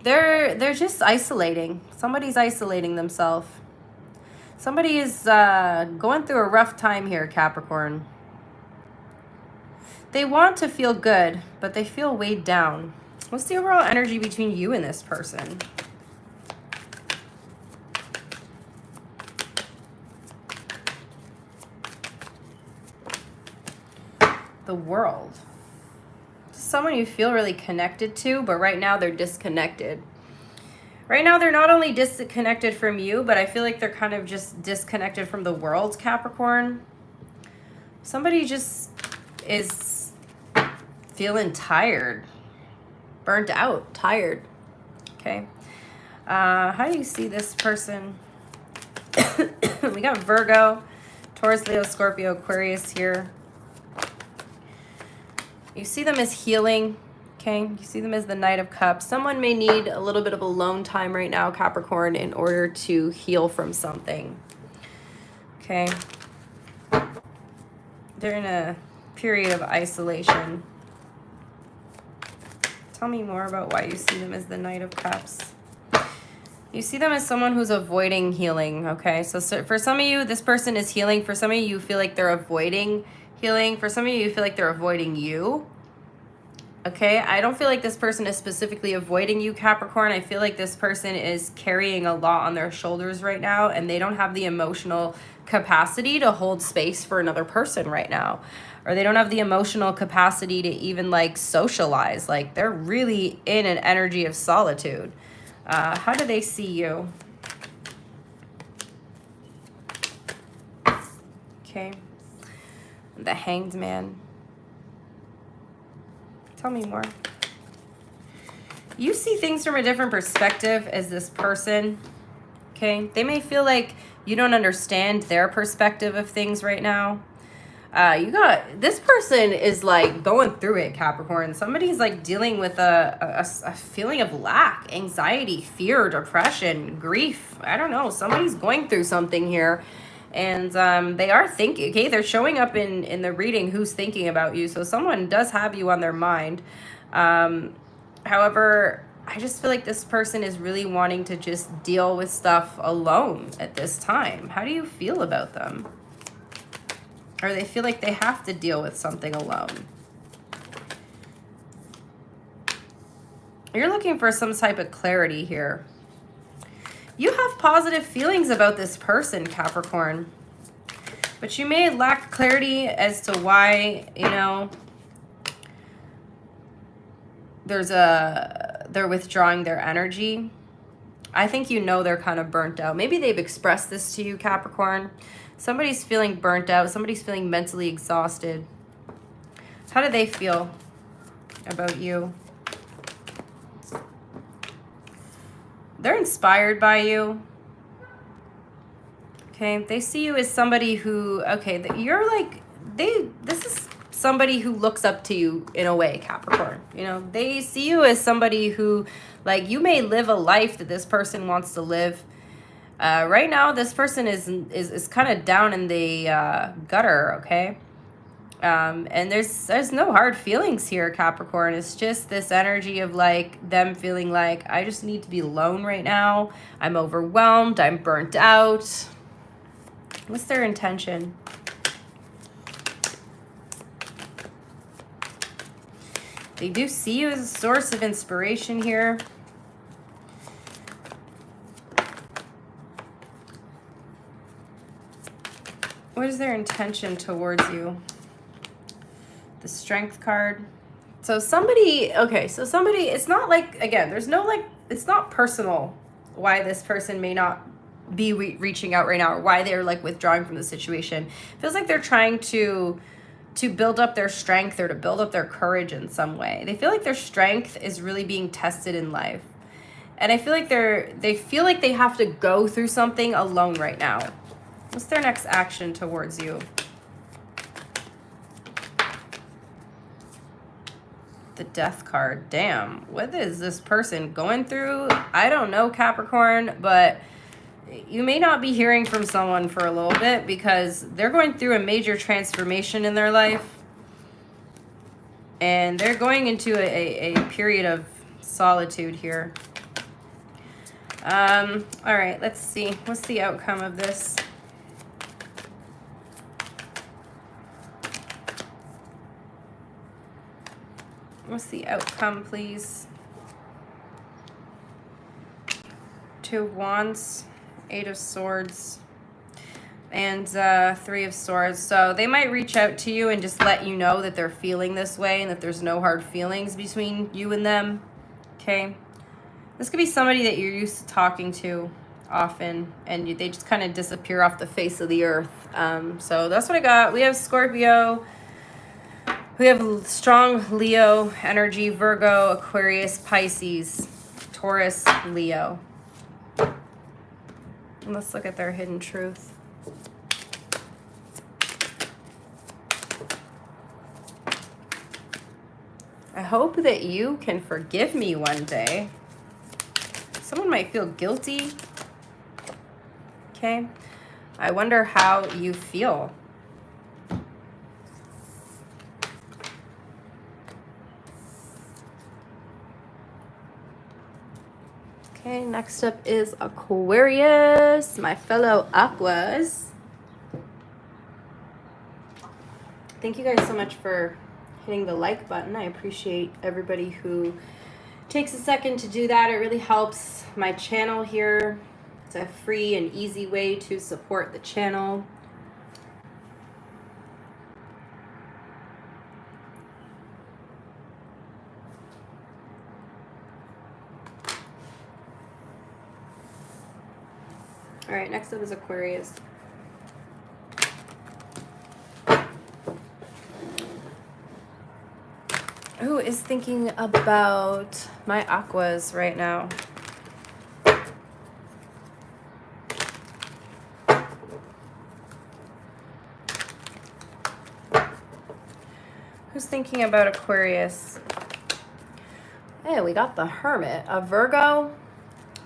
they're just isolating. Somebody's isolating themselves. Somebody is going through a rough time here, Capricorn. They want to feel good, but they feel weighed down. What's the overall energy between you and this person? The World. Someone you feel really connected to, but right now they're disconnected. Right now they're not only disconnected from you, but I feel like they're kind of just disconnected from the world, Capricorn. Somebody just is feeling tired, burnt out, tired. Okay. How do you see this person? We got Virgo, Taurus, Leo, Scorpio, Aquarius here. You see them as healing, okay? You see them as the Knight of Cups. Someone may need a little bit of alone time right now, Capricorn, in order to heal from something, okay? They're in a period of isolation. Tell me more about why you see them as the Knight of Cups. You see them as someone who's avoiding healing, okay? So for some of you, this person is healing. For some of you, you feel like they're avoiding healing. For some of you, you feel like they're avoiding you. Okay, I don't feel like this person is specifically avoiding you, Capricorn. I feel like this person is carrying a lot on their shoulders right now, and they don't have the emotional capacity to hold space for another person right now. Or they don't have the emotional capacity to even like socialize. Like they're really in an energy of solitude. How do they see you? Okay. The Hanged Man. Tell me more. You see things from a different perspective as this person. Okay. They may feel like you don't understand their perspective of things right now. This person is like going through it, Capricorn. Somebody's like dealing with a feeling of lack, anxiety, fear, depression, grief. I don't know. Somebody's going through something here. And they are thinking, okay, they're showing up in the reading who's thinking about you. So someone does have you on their mind. However, I just feel like this person is really wanting to just deal with stuff alone at this time. How do you feel about them? Or they feel like they have to deal with something alone. You're looking for some type of clarity here. You have positive feelings about this person, Capricorn. But you may lack clarity as to why, you know, they're withdrawing their energy. I think you know they're kind of burnt out. Maybe they've expressed this to you, Capricorn. Somebody's feeling burnt out. Somebody's feeling mentally exhausted. How do they feel about you? They're inspired by you. Okay, they see you as somebody who, okay, you're like, this is somebody who looks up to you in a way, Capricorn. You know, they see you as somebody who, like, you may live a life that this person wants to live. Right now, this person is kind of down in the gutter, okay? And there's no hard feelings here, Capricorn. It's just this energy of like them feeling like, I just need to be alone right now. I'm overwhelmed. I'm burnt out. What's their intention? They do see you as a source of inspiration here. What is their intention towards you? The Strength card. So somebody, okay, so somebody, it's not like, again, there's no like it's not personal why this person may not be reaching out right now, or why they're like withdrawing from the situation. It feels like they're trying to build up their strength, or to build up their courage in some way. They feel like their strength is really being tested in life. And I feel like they feel like they have to go through something alone right now. What's their next action towards you? The Death card. Damn, what is this person going through? I don't know, Capricorn, but you may not be hearing from someone for a little bit, because they're going through a major transformation in their life. And they're going into a period of solitude here. All right, let's see. What's the outcome of this? What's the outcome, please? Two of Wands, Eight of Swords, and Three of Swords. So they might reach out to you and just let you know that they're feeling this way, and that there's no hard feelings between you and them. Okay. This could be somebody that you're used to talking to often, and they just kind of disappear off the face of the earth. So that's what I got. We have Scorpio. We have strong Leo energy, Virgo, Aquarius, Pisces, Taurus, Leo. And let's look at their hidden truth. I hope that you can forgive me one day. Someone might feel guilty. Okay. I wonder how you feel. Okay, next up is Aquarius, my fellow Aquas. Thank you guys so much for hitting the like button. I appreciate everybody who takes a second to do that. It really helps my channel here. It's a free and easy way to support the channel. All right, next up is Aquarius. Who is thinking about my Aquas right now? Who's thinking about Aquarius? Hey, we got the Hermit, a Virgo.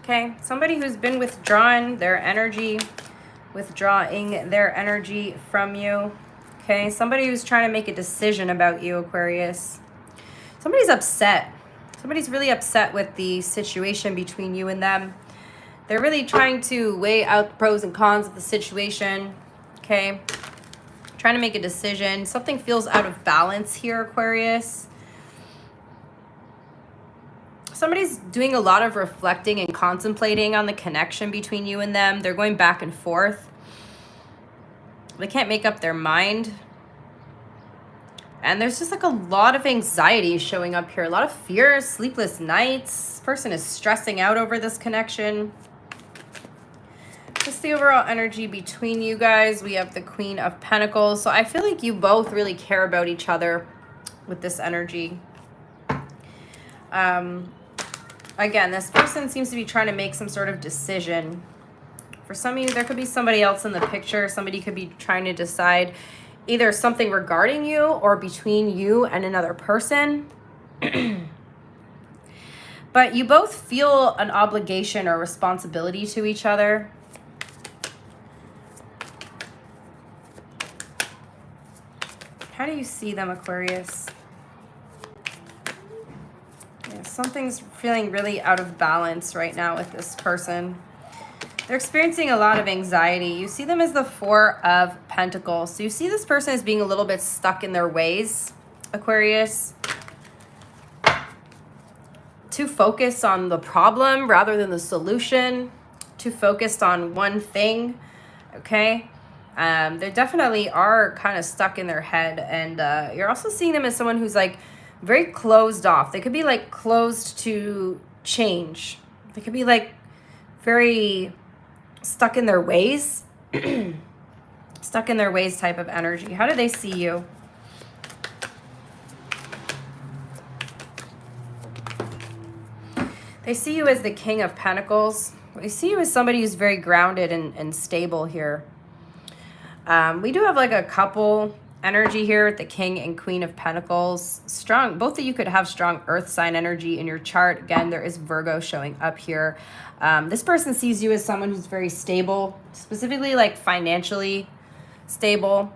Okay, somebody who's been withdrawing their energy from you. Okay, somebody who's trying to make a decision about you, Aquarius. Somebody's upset. Somebody's really upset with the situation between you and them. They're really trying to weigh out the pros and cons of the situation. Okay, trying to make a decision. Something feels out of balance here, Aquarius. Somebody's doing a lot of reflecting and contemplating on the connection between you and them. They're going back and forth. They can't make up their mind. And there's just like a lot of anxiety showing up here. A lot of fear, sleepless nights. This person is stressing out over this connection. Just the overall energy between you guys. We have the Queen of Pentacles. So I feel like you both really care about each other with this energy. Again, this person seems to be trying to make some sort of decision. For some of you, there could be somebody else in the picture. Somebody could be trying to decide either something regarding you or between you and another person. But you both feel an obligation or responsibility to each other. How do you see them, Aquarius? Yeah, something's feeling really out of balance right now with this person. They're experiencing a lot of anxiety. You see them as the Four of Pentacles. So you see this person as being a little bit stuck in their ways, Aquarius. Too focused on the problem rather than the solution. Too focused on one thing, okay? They definitely are kind of stuck in their head. And you're also seeing them as someone who's like very closed off. They could be like closed to change. They could be like very stuck in their ways. Stuck in their ways type of energy. How do they see you? They see you as the King of Pentacles. They see you as somebody who's very grounded and stable here. We do have like a couple energy here with the King and Queen of Pentacles. Strong, both of you could have strong earth sign energy in your chart. Again, there is Virgo showing up here. This person sees you as someone who's very stable, specifically like financially stable.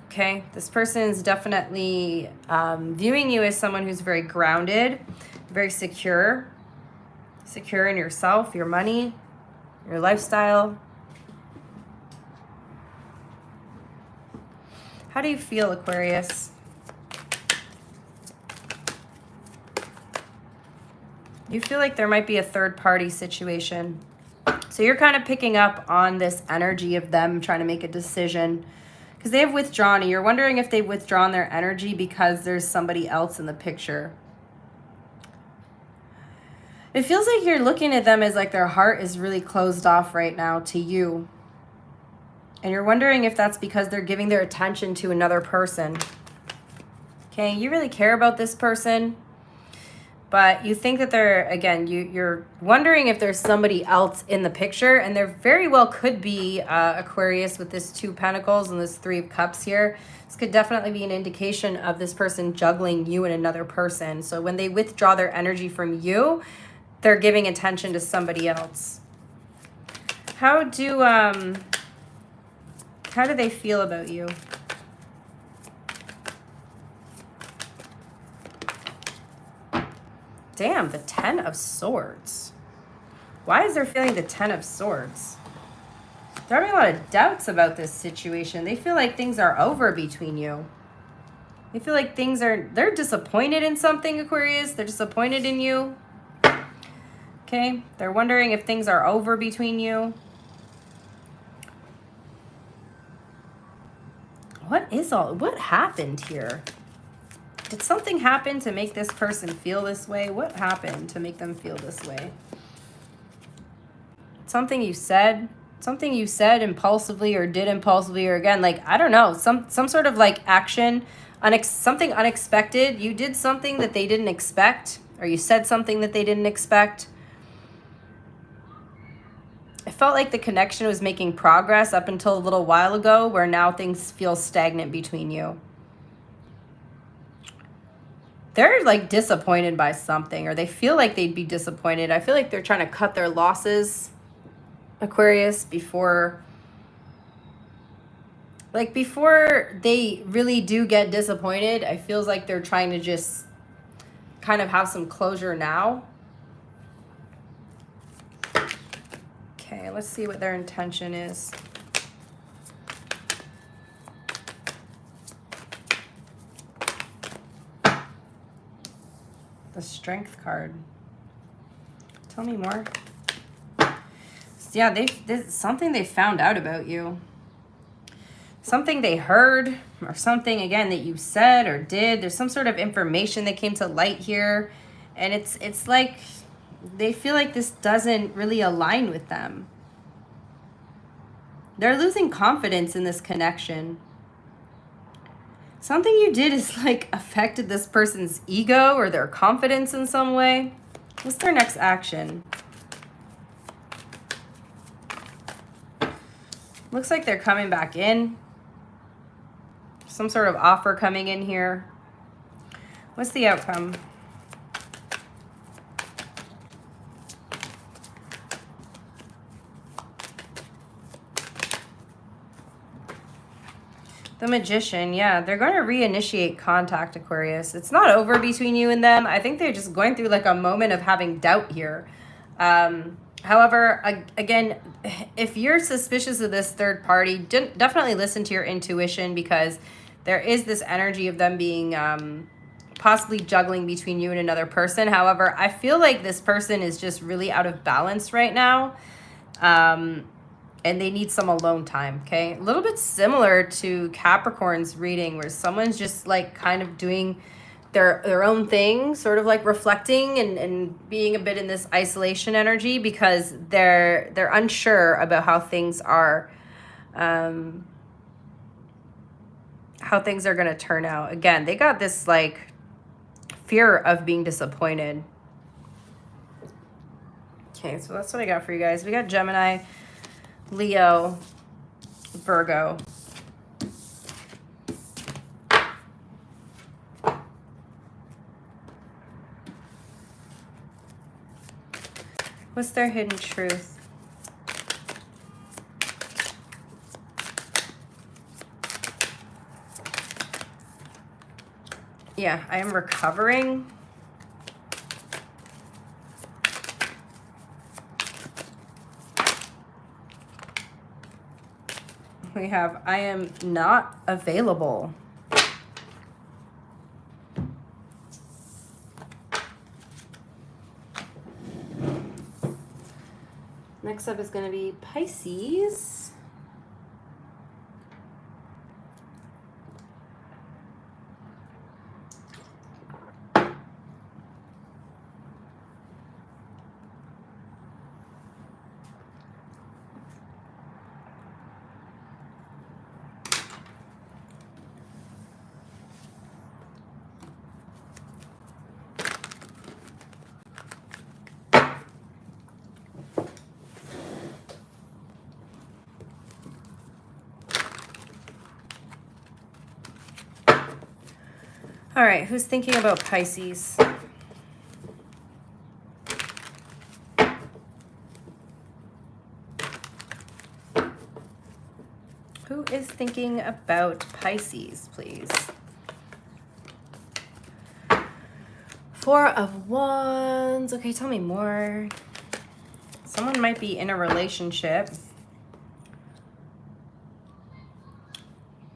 Okay, this person is definitely viewing you as someone who's very grounded, very secure in yourself, your money, your lifestyle. How do you feel, Aquarius? You feel like there might be a third party situation. So you're kind of picking up on this energy of them trying to make a decision because they have withdrawn, and you're wondering if they've withdrawn their energy because there's somebody else in the picture. It feels like you're looking at them as like their heart is really closed off right now to you. And you're wondering if that's because they're giving their attention to another person. Okay, you really care about this person, but you think that they're, again, you're wondering if there's somebody else in the picture, and there very well could be Aquarius with this 2 Pentacles and this 3 of Cups here. This could definitely be an indication of this person juggling you and another person. So when they withdraw their energy from you, they're giving attention to somebody else. How do they feel about you? Damn, the 10 of Swords. Why is there feeling the 10 of Swords? They're having a lot of doubts about this situation. They feel like things are over between you. They feel like they're disappointed in something, Aquarius. They're disappointed in you. Okay, they're wondering if things are over between you. What happened here? Did something happen to make this person feel this way? What happened to make them feel this way? Something you said impulsively or did impulsively, or again, like, I don't know, some sort of like action, something unexpected. You did something that they didn't expect, or you said something that they didn't expect. I felt like the connection was making progress up until a little while ago, where now things feel stagnant between you. They're like disappointed by something, or they feel like they'd be disappointed. I feel like they're trying to cut their losses, Aquarius, before they really do get disappointed. I feels like they're trying to just kind of have some closure now. Okay, let's see what their intention is. The Strength card. Tell me more. Yeah, there's something they found out about you. Something they heard, or something, again, that you said or did. There's some sort of information that came to light here. And it's like they feel like this doesn't really align with them. They're losing confidence in this connection. Something you did is like affected this person's ego or their confidence in some way. What's their next action? Looks like they're coming back in. Some sort of offer coming in here. What's the outcome? The Magician, yeah, they're going to reinitiate contact, Aquarius. It's not over between you and them. I think they're just going through like a moment of having doubt here. However, again, if you're suspicious of this third party, definitely listen to your intuition, because there is this energy of them being possibly juggling between you and another person. However, I feel like this person is just really out of balance right now. And they need some alone time, okay? A little bit similar to Capricorn's reading, where someone's just like kind of doing their own thing, sort of like reflecting and being a bit in this isolation energy because they're unsure about how things are going to turn out. Again, they got this like fear of being disappointed. Okay, so that's what I got for you guys. We got Gemini, Leo, Virgo. What's their hidden truth? Yeah, I am recovering. We have, I am not available. Next up is going to be Pisces. All right, who's thinking about Pisces? Who is thinking about Pisces, please? Four of Wands. Okay, tell me more. Someone might be in a relationship.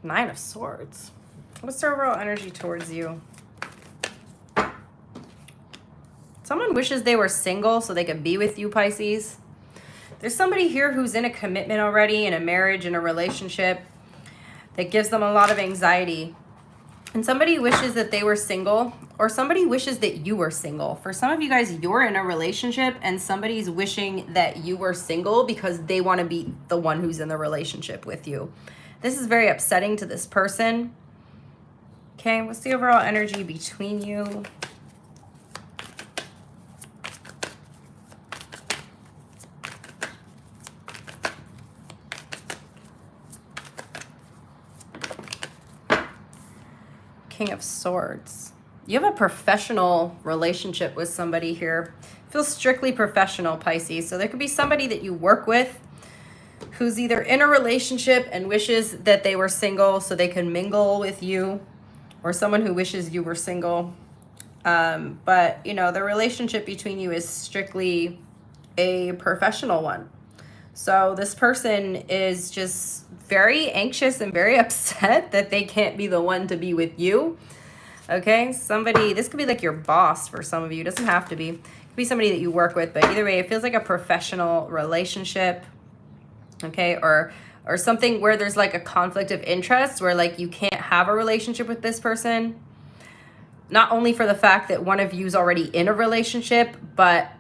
Nine of Swords. What's their overall energy towards you? Someone wishes they were single so they could be with you, Pisces. There's somebody here who's in a commitment already, in a marriage, in a relationship that gives them a lot of anxiety. And somebody wishes that they were single, or somebody wishes that you were single. For some of you guys, you're in a relationship and somebody's wishing that you were single because they want to be the one who's in the relationship with you. This is very upsetting to this person. Okay, what's the overall energy between you? King of Swords. You have a professional relationship with somebody here. It feels strictly professional, Pisces. So there could be somebody that you work with who's either in a relationship and wishes that they were single so they can mingle with you, or someone who wishes you were single. But, you know, the relationship between you is strictly a professional one. So this person is just very anxious and very upset that they can't be the one to be with you. Okay, somebody, this could be like your boss for some of you. It doesn't have to be. It could be somebody that you work with, but either way, it feels like a professional relationship. Okay, or something where there's like a conflict of interest where like you can't have a relationship with this person. Not only for the fact that one of you's already in a relationship, but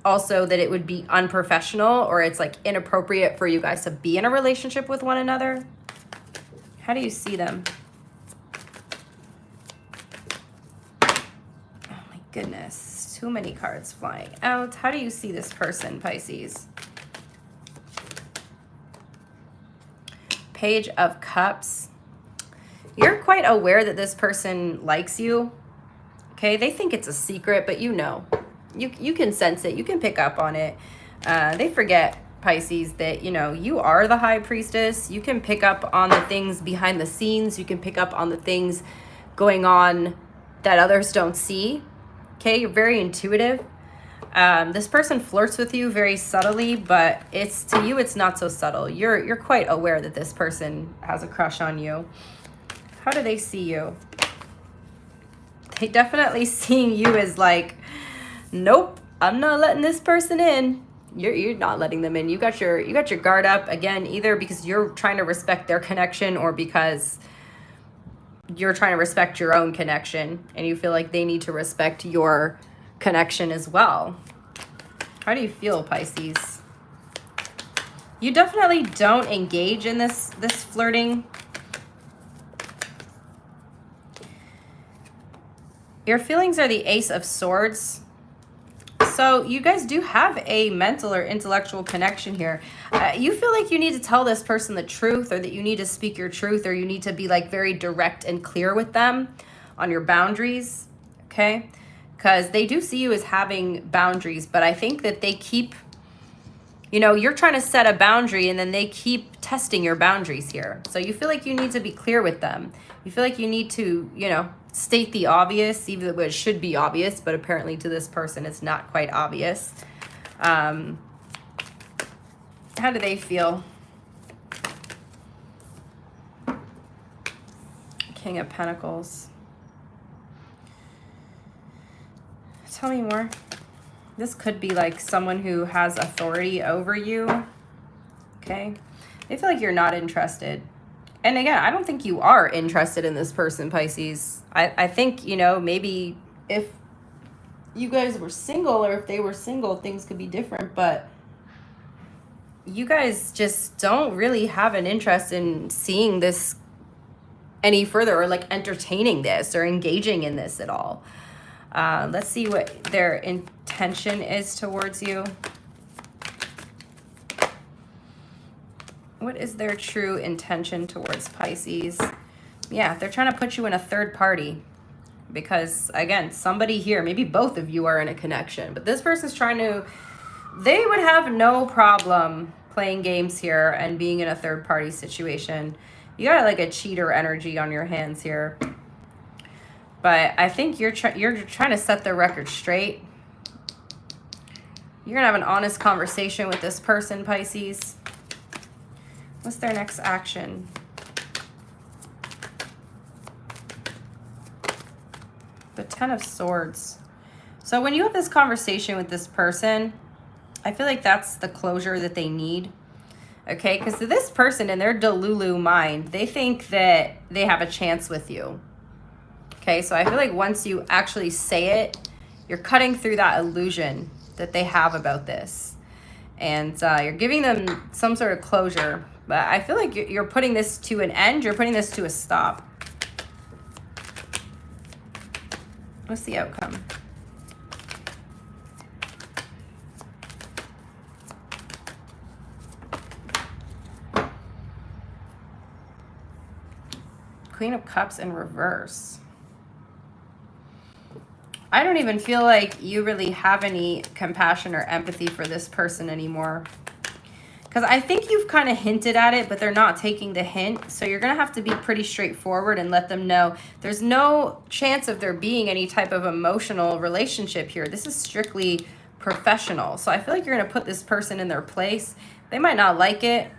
also that it would be unprofessional or it's like inappropriate for you guys to be in a relationship with one another. How do you see them? Oh my goodness, too many cards flying out. How do you see this person, Pisces? Page of Cups. You're quite aware that this person likes you. Okay, they think it's a secret, but you know. You can sense it. You can pick up on it. They forget, Pisces, that, you know, you are the high priestess. You can pick up on the things behind the scenes. You can pick up on the things going on that others don't see. Okay, you're very intuitive. This person flirts with you very subtly, but it's to you, it's not so subtle. You're quite aware that this person has a crush on you. How do they see you? They definitely seeing you as like, nope, I'm not letting this person in. You're not letting them in. You got your guard up again, either because you're trying to respect their connection or because you're trying to respect your own connection, and you feel like they need to respect your connection as well. How do you feel, Pisces? You definitely don't engage in this flirting. Your feelings are the Ace of Swords. So you guys do have a mental or intellectual connection here. You feel like you need to tell this person the truth, or that you need to speak your truth, or you need to be like very direct and clear with them on your boundaries, okay? Because they do see you as having boundaries, but I think that they keep, you know, you're trying to set a boundary and then they keep testing your boundaries here. So you feel like you need to be clear with them. You feel like you need to, you know, state the obvious, even though it should be obvious, but apparently to this person it's not quite obvious. How do they feel? King of Pentacles. Tell me more. This could be like someone who has authority over you. Okay. They feel like you're not interested. And again, I don't think you are interested in this person, Pisces. I think, you know, maybe if you guys were single, or if they were single, things could be different. But you guys just don't really have an interest in seeing this any further, or like entertaining this or engaging in this at all. Let's see what their intention is towards you. What is their true intention towards Pisces? Yeah, they're trying to put you in a third party. Because, again, somebody here, maybe both of you are in a connection. But this person's trying to... They would have no problem playing games here and being in a third party situation. You got like a cheater energy on your hands here. But I think you're trying to set the record straight. You're going to have an honest conversation with this person, Pisces. What's their next action? The Ten of Swords. So when you have this conversation with this person, I feel like that's the closure that they need. Okay, because to this person, in their Delulu mind, they think that they have a chance with you. Okay, so I feel like once you actually say it, you're cutting through that illusion that they have about this. And you're giving them some sort of closure. But I feel like you're putting this to an end. You're putting this to a stop. What's the outcome? Queen of Cups in reverse. I don't even feel like you really have any compassion or empathy for this person anymore. Because I think you've kind of hinted at it, but they're not taking the hint. So you're going to have to be pretty straightforward and let them know there's no chance of there being any type of emotional relationship here. This is strictly professional. So I feel like you're going to put this person in their place. They might not like it,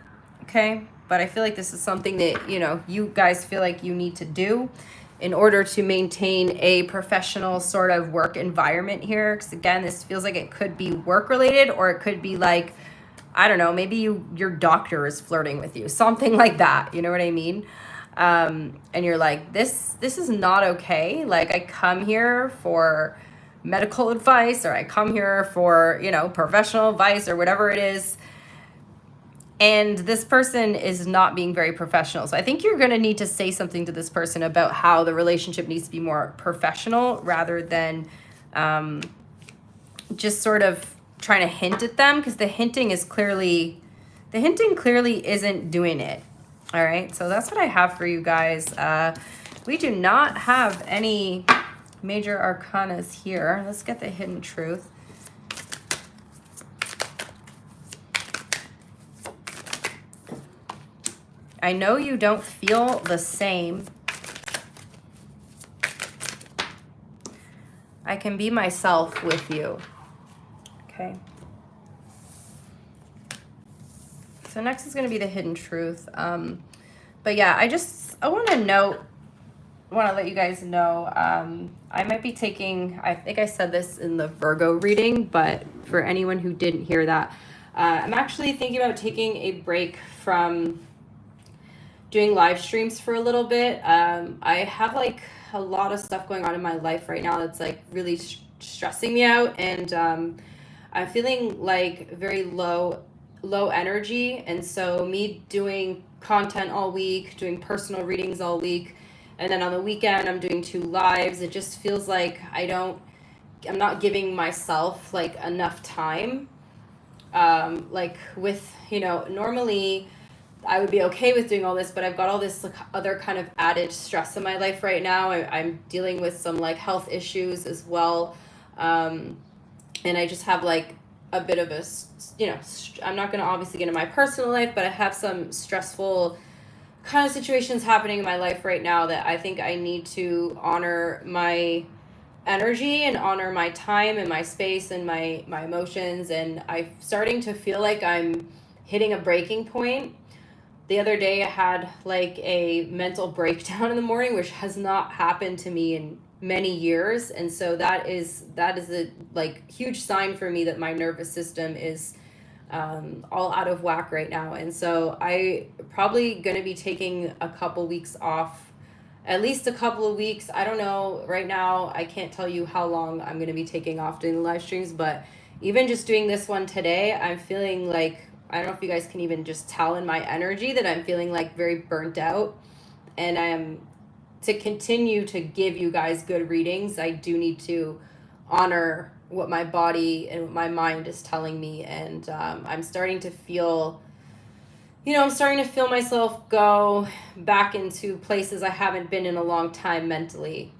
okay? But I feel like this is something that, you know, you guys feel like you need to do in order to maintain a professional sort of work environment here. Because again, this feels like it could be work related, or it could be like, I don't know, maybe your doctor is flirting with you, something like that. You know what I mean? And you're like, this is not okay. Like, I come here for medical advice, or I come here for, you know, professional advice, or whatever it is. And this person is not being very professional. So I think you're going to need to say something to this person about how the relationship needs to be more professional, rather than just sort of trying to hint at them, because the hinting clearly isn't doing it. All right, so that's what I have for you guys. We do not have any major arcanas here. Let's get the hidden truth. I know you don't feel the same. I can be myself with you. Okay. So next is going to be the hidden truth. But yeah, I want to let you guys know, I might be taking, I think I said this in the Virgo reading, but for anyone who didn't hear that, I'm actually thinking about taking a break from doing live streams for a little bit. I have like a lot of stuff going on in my life right now that's like really stressing me out, and I'm feeling like very low energy, and so me doing content all week, doing personal readings all week, and then on the weekend I'm doing 2 lives. It just feels like I'm not giving myself like enough time. Like with, normally I would be okay with doing all this, but I've got all this like other kind of added stress in my life right now. I'm dealing with some like health issues as well. And I just have like a bit of I'm not going to obviously get into my personal life, but I have some stressful kind of situations happening in my life right now that I think I need to honor my energy and honor my time and my space and my emotions. And I'm starting to feel like I'm hitting a breaking point. The other day I had like a mental breakdown in the morning, which has not happened to me in many years. And so that is a like huge sign for me that my nervous system is all out of whack right now. And so I probably going to be taking a couple weeks off, at least a couple of weeks. I don't know right now. I can't tell you how long I'm going to be taking off doing the live streams, but even just doing this one today, I'm feeling like, I don't know if you guys can even just tell in my energy that I'm feeling like very burnt out. And to continue to give you guys good readings, I do need to honor what my body and what my mind is telling me. And I'm starting to feel, myself go back into places I haven't been in a long time mentally.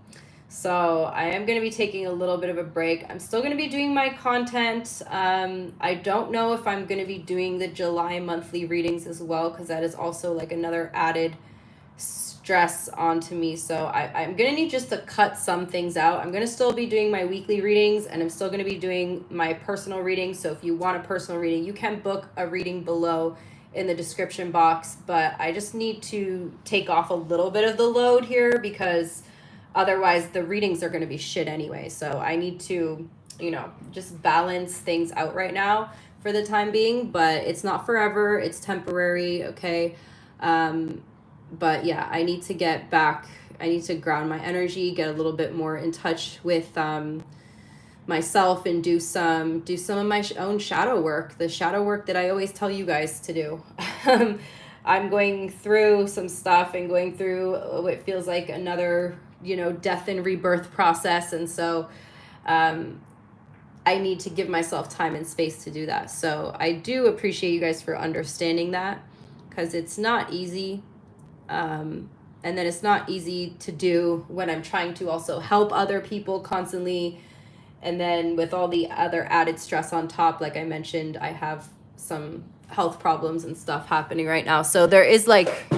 So I am going to be taking a little bit of a break. I'm still going to be doing my content. I don't know if I'm going to be doing the July monthly readings as well, because that is also like another added stress onto me. So I'm going to need just to cut some things out. I'm going to still be doing my weekly readings, and I'm still going to be doing my personal readings. So if you want a personal reading, you can book a reading below in the description box. But I just need to take off a little bit of the load here, because otherwise the readings are going to be shit anyway. So I need to, just balance things out right now for the time being, but it's not forever. It's temporary. Okay. But yeah, I need to get back. I need to ground my energy, get a little bit more in touch with, myself, and do some of my own shadow work, the shadow work that I always tell you guys to do. I'm going through some stuff and going through what feels like another, death and rebirth process. And so I need to give myself time and space to do that. So I do appreciate you guys for understanding that, because it's not easy. And then it's not easy to do when I'm trying to also help other people constantly. And then with all the other added stress on top, like I mentioned, I have some health problems and stuff happening right now. So there is like,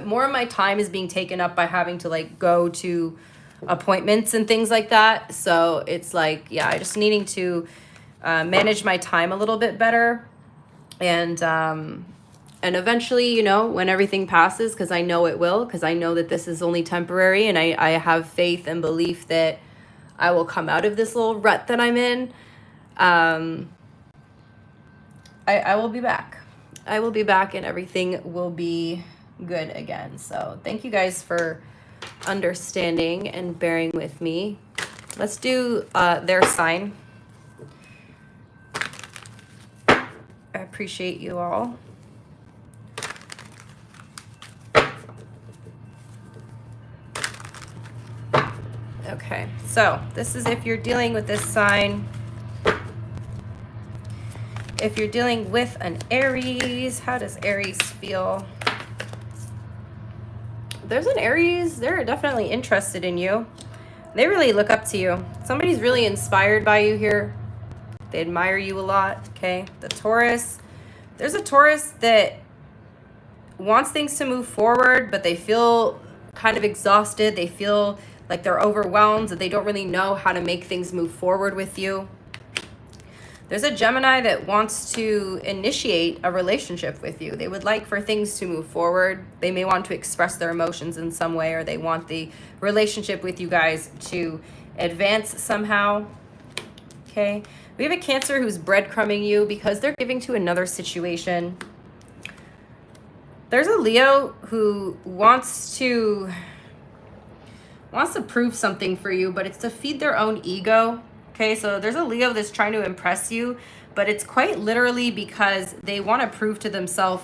more of my time is being taken up by having to like go to appointments and things like that. So it's like, yeah, I just needing to manage my time a little bit better. And eventually, when everything passes, because I know it will, because I know that this is only temporary, and I have faith and belief that I will come out of this little rut that I'm in. I will be back. I will be back, and everything will be good again. So thank you guys for understanding and bearing with me. Let's do their sign. I appreciate you all. Okay, so this is if you're dealing with this sign. If you're dealing with an Aries, how does Aries feel? There's an Aries, they're definitely interested in you. They really look up to you. Somebody's really inspired by you here. They admire you a lot, okay? The Taurus, there's a Taurus that wants things to move forward, but they feel kind of exhausted. They feel like they're overwhelmed, that they don't really know how to make things move forward with you. There's a Gemini that wants to initiate a relationship with you. They would like for things to move forward. They may want to express their emotions in some way, or they want the relationship with you guys to advance somehow. Okay. We have a Cancer who's breadcrumbing you because they're giving to another situation. There's a Leo who wants to prove something for you, but it's to feed their own ego. Okay, so there's a Leo that's trying to impress you, but it's quite literally because they want to prove to themselves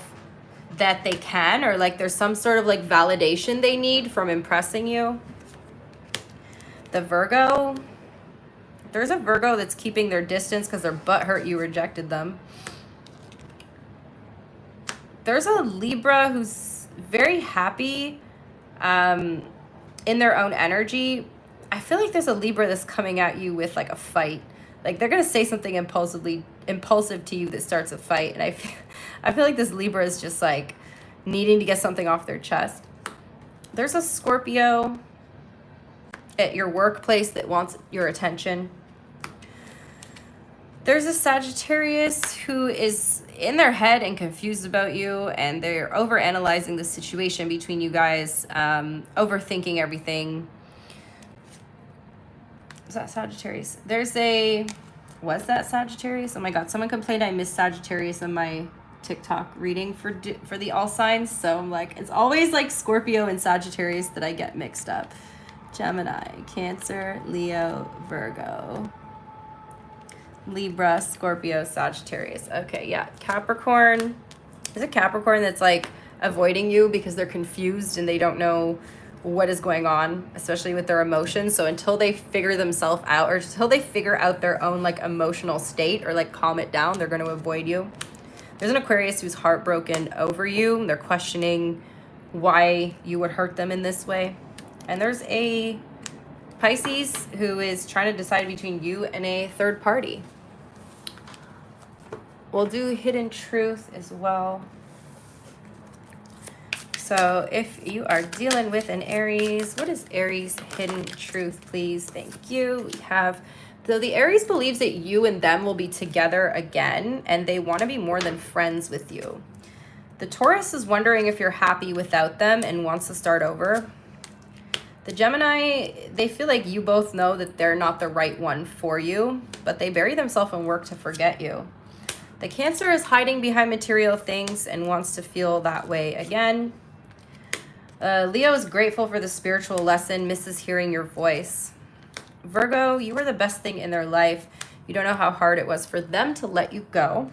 that they can, or like there's some sort of like validation they need from impressing you. The Virgo, there's a Virgo that's keeping their distance because they're butthurt you rejected them. There's a Libra who's very happy in their own energy. I feel like there's a Libra that's coming at you with like a fight. Like they're gonna say something impulsive to you that starts a fight, and I feel like this Libra is just like needing to get something off their chest. There's a Scorpio at your workplace that wants your attention. There's a Sagittarius who is in their head and confused about you, and they're overanalyzing the situation between you guys, overthinking everything. Is that Sagittarius? Was that Sagittarius? Oh my God, someone complained I missed Sagittarius in my TikTok reading for the all signs. So I'm like, it's always like Scorpio and Sagittarius that I get mixed up. Gemini, Cancer, Leo, Virgo, Libra, Scorpio, Sagittarius. Okay, yeah. Capricorn. Is it Capricorn that's like avoiding you because they're confused and they don't know what is going on, especially with their emotions? So until they figure themselves out, or until they figure out their own like emotional state or like calm it down, they're going to avoid you. There's an Aquarius who's heartbroken over you. They're questioning why you would hurt them in this way. And there's a Pisces who is trying to decide between you and a third party. We'll do hidden truth as well. So if you are dealing with an Aries, what is Aries hidden truth, please? Thank you. We have, so the Aries believes that you and them will be together again, and they want to be more than friends with you. The Taurus is wondering if you're happy without them and wants to start over. The Gemini, they feel like you both know that they're not the right one for you, but they bury themselves in work to forget you. The Cancer is hiding behind material things and wants to feel that way again. Leo is grateful for the spiritual lesson, misses hearing your voice. Virgo, you were the best thing in their life. You don't know how hard it was for them to let you go.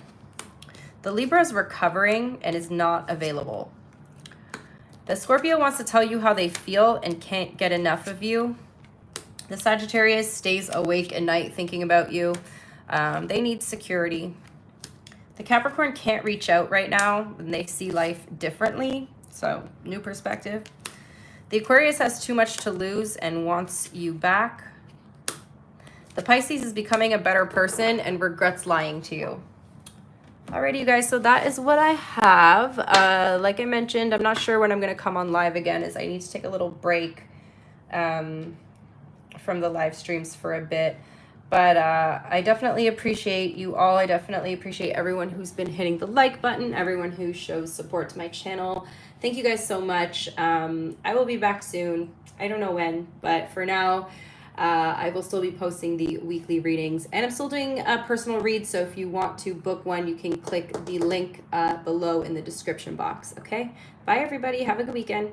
The Libra is recovering and is not available. The Scorpio wants to tell you how they feel and can't get enough of you. The Sagittarius stays awake at night thinking about you. They need security. The Capricorn can't reach out right now, and they see life differently. So, new perspective. The Aquarius has too much to lose and wants you back. The Pisces is becoming a better person and regrets lying to you. Alrighty, you guys, so that is what I have. Like I mentioned, I'm not sure when I'm going to come on live again, as I need to take a little break from the live streams for a bit. But I definitely appreciate you all. I definitely appreciate everyone who's been hitting the like button, everyone who shows support to my channel. Thank you guys so much. I will be back soon. I don't know when, but for now, I will still be posting the weekly readings, and I'm still doing a personal read. So if you want to book one, you can click the link below in the description box. Okay. Bye everybody. Have a good weekend.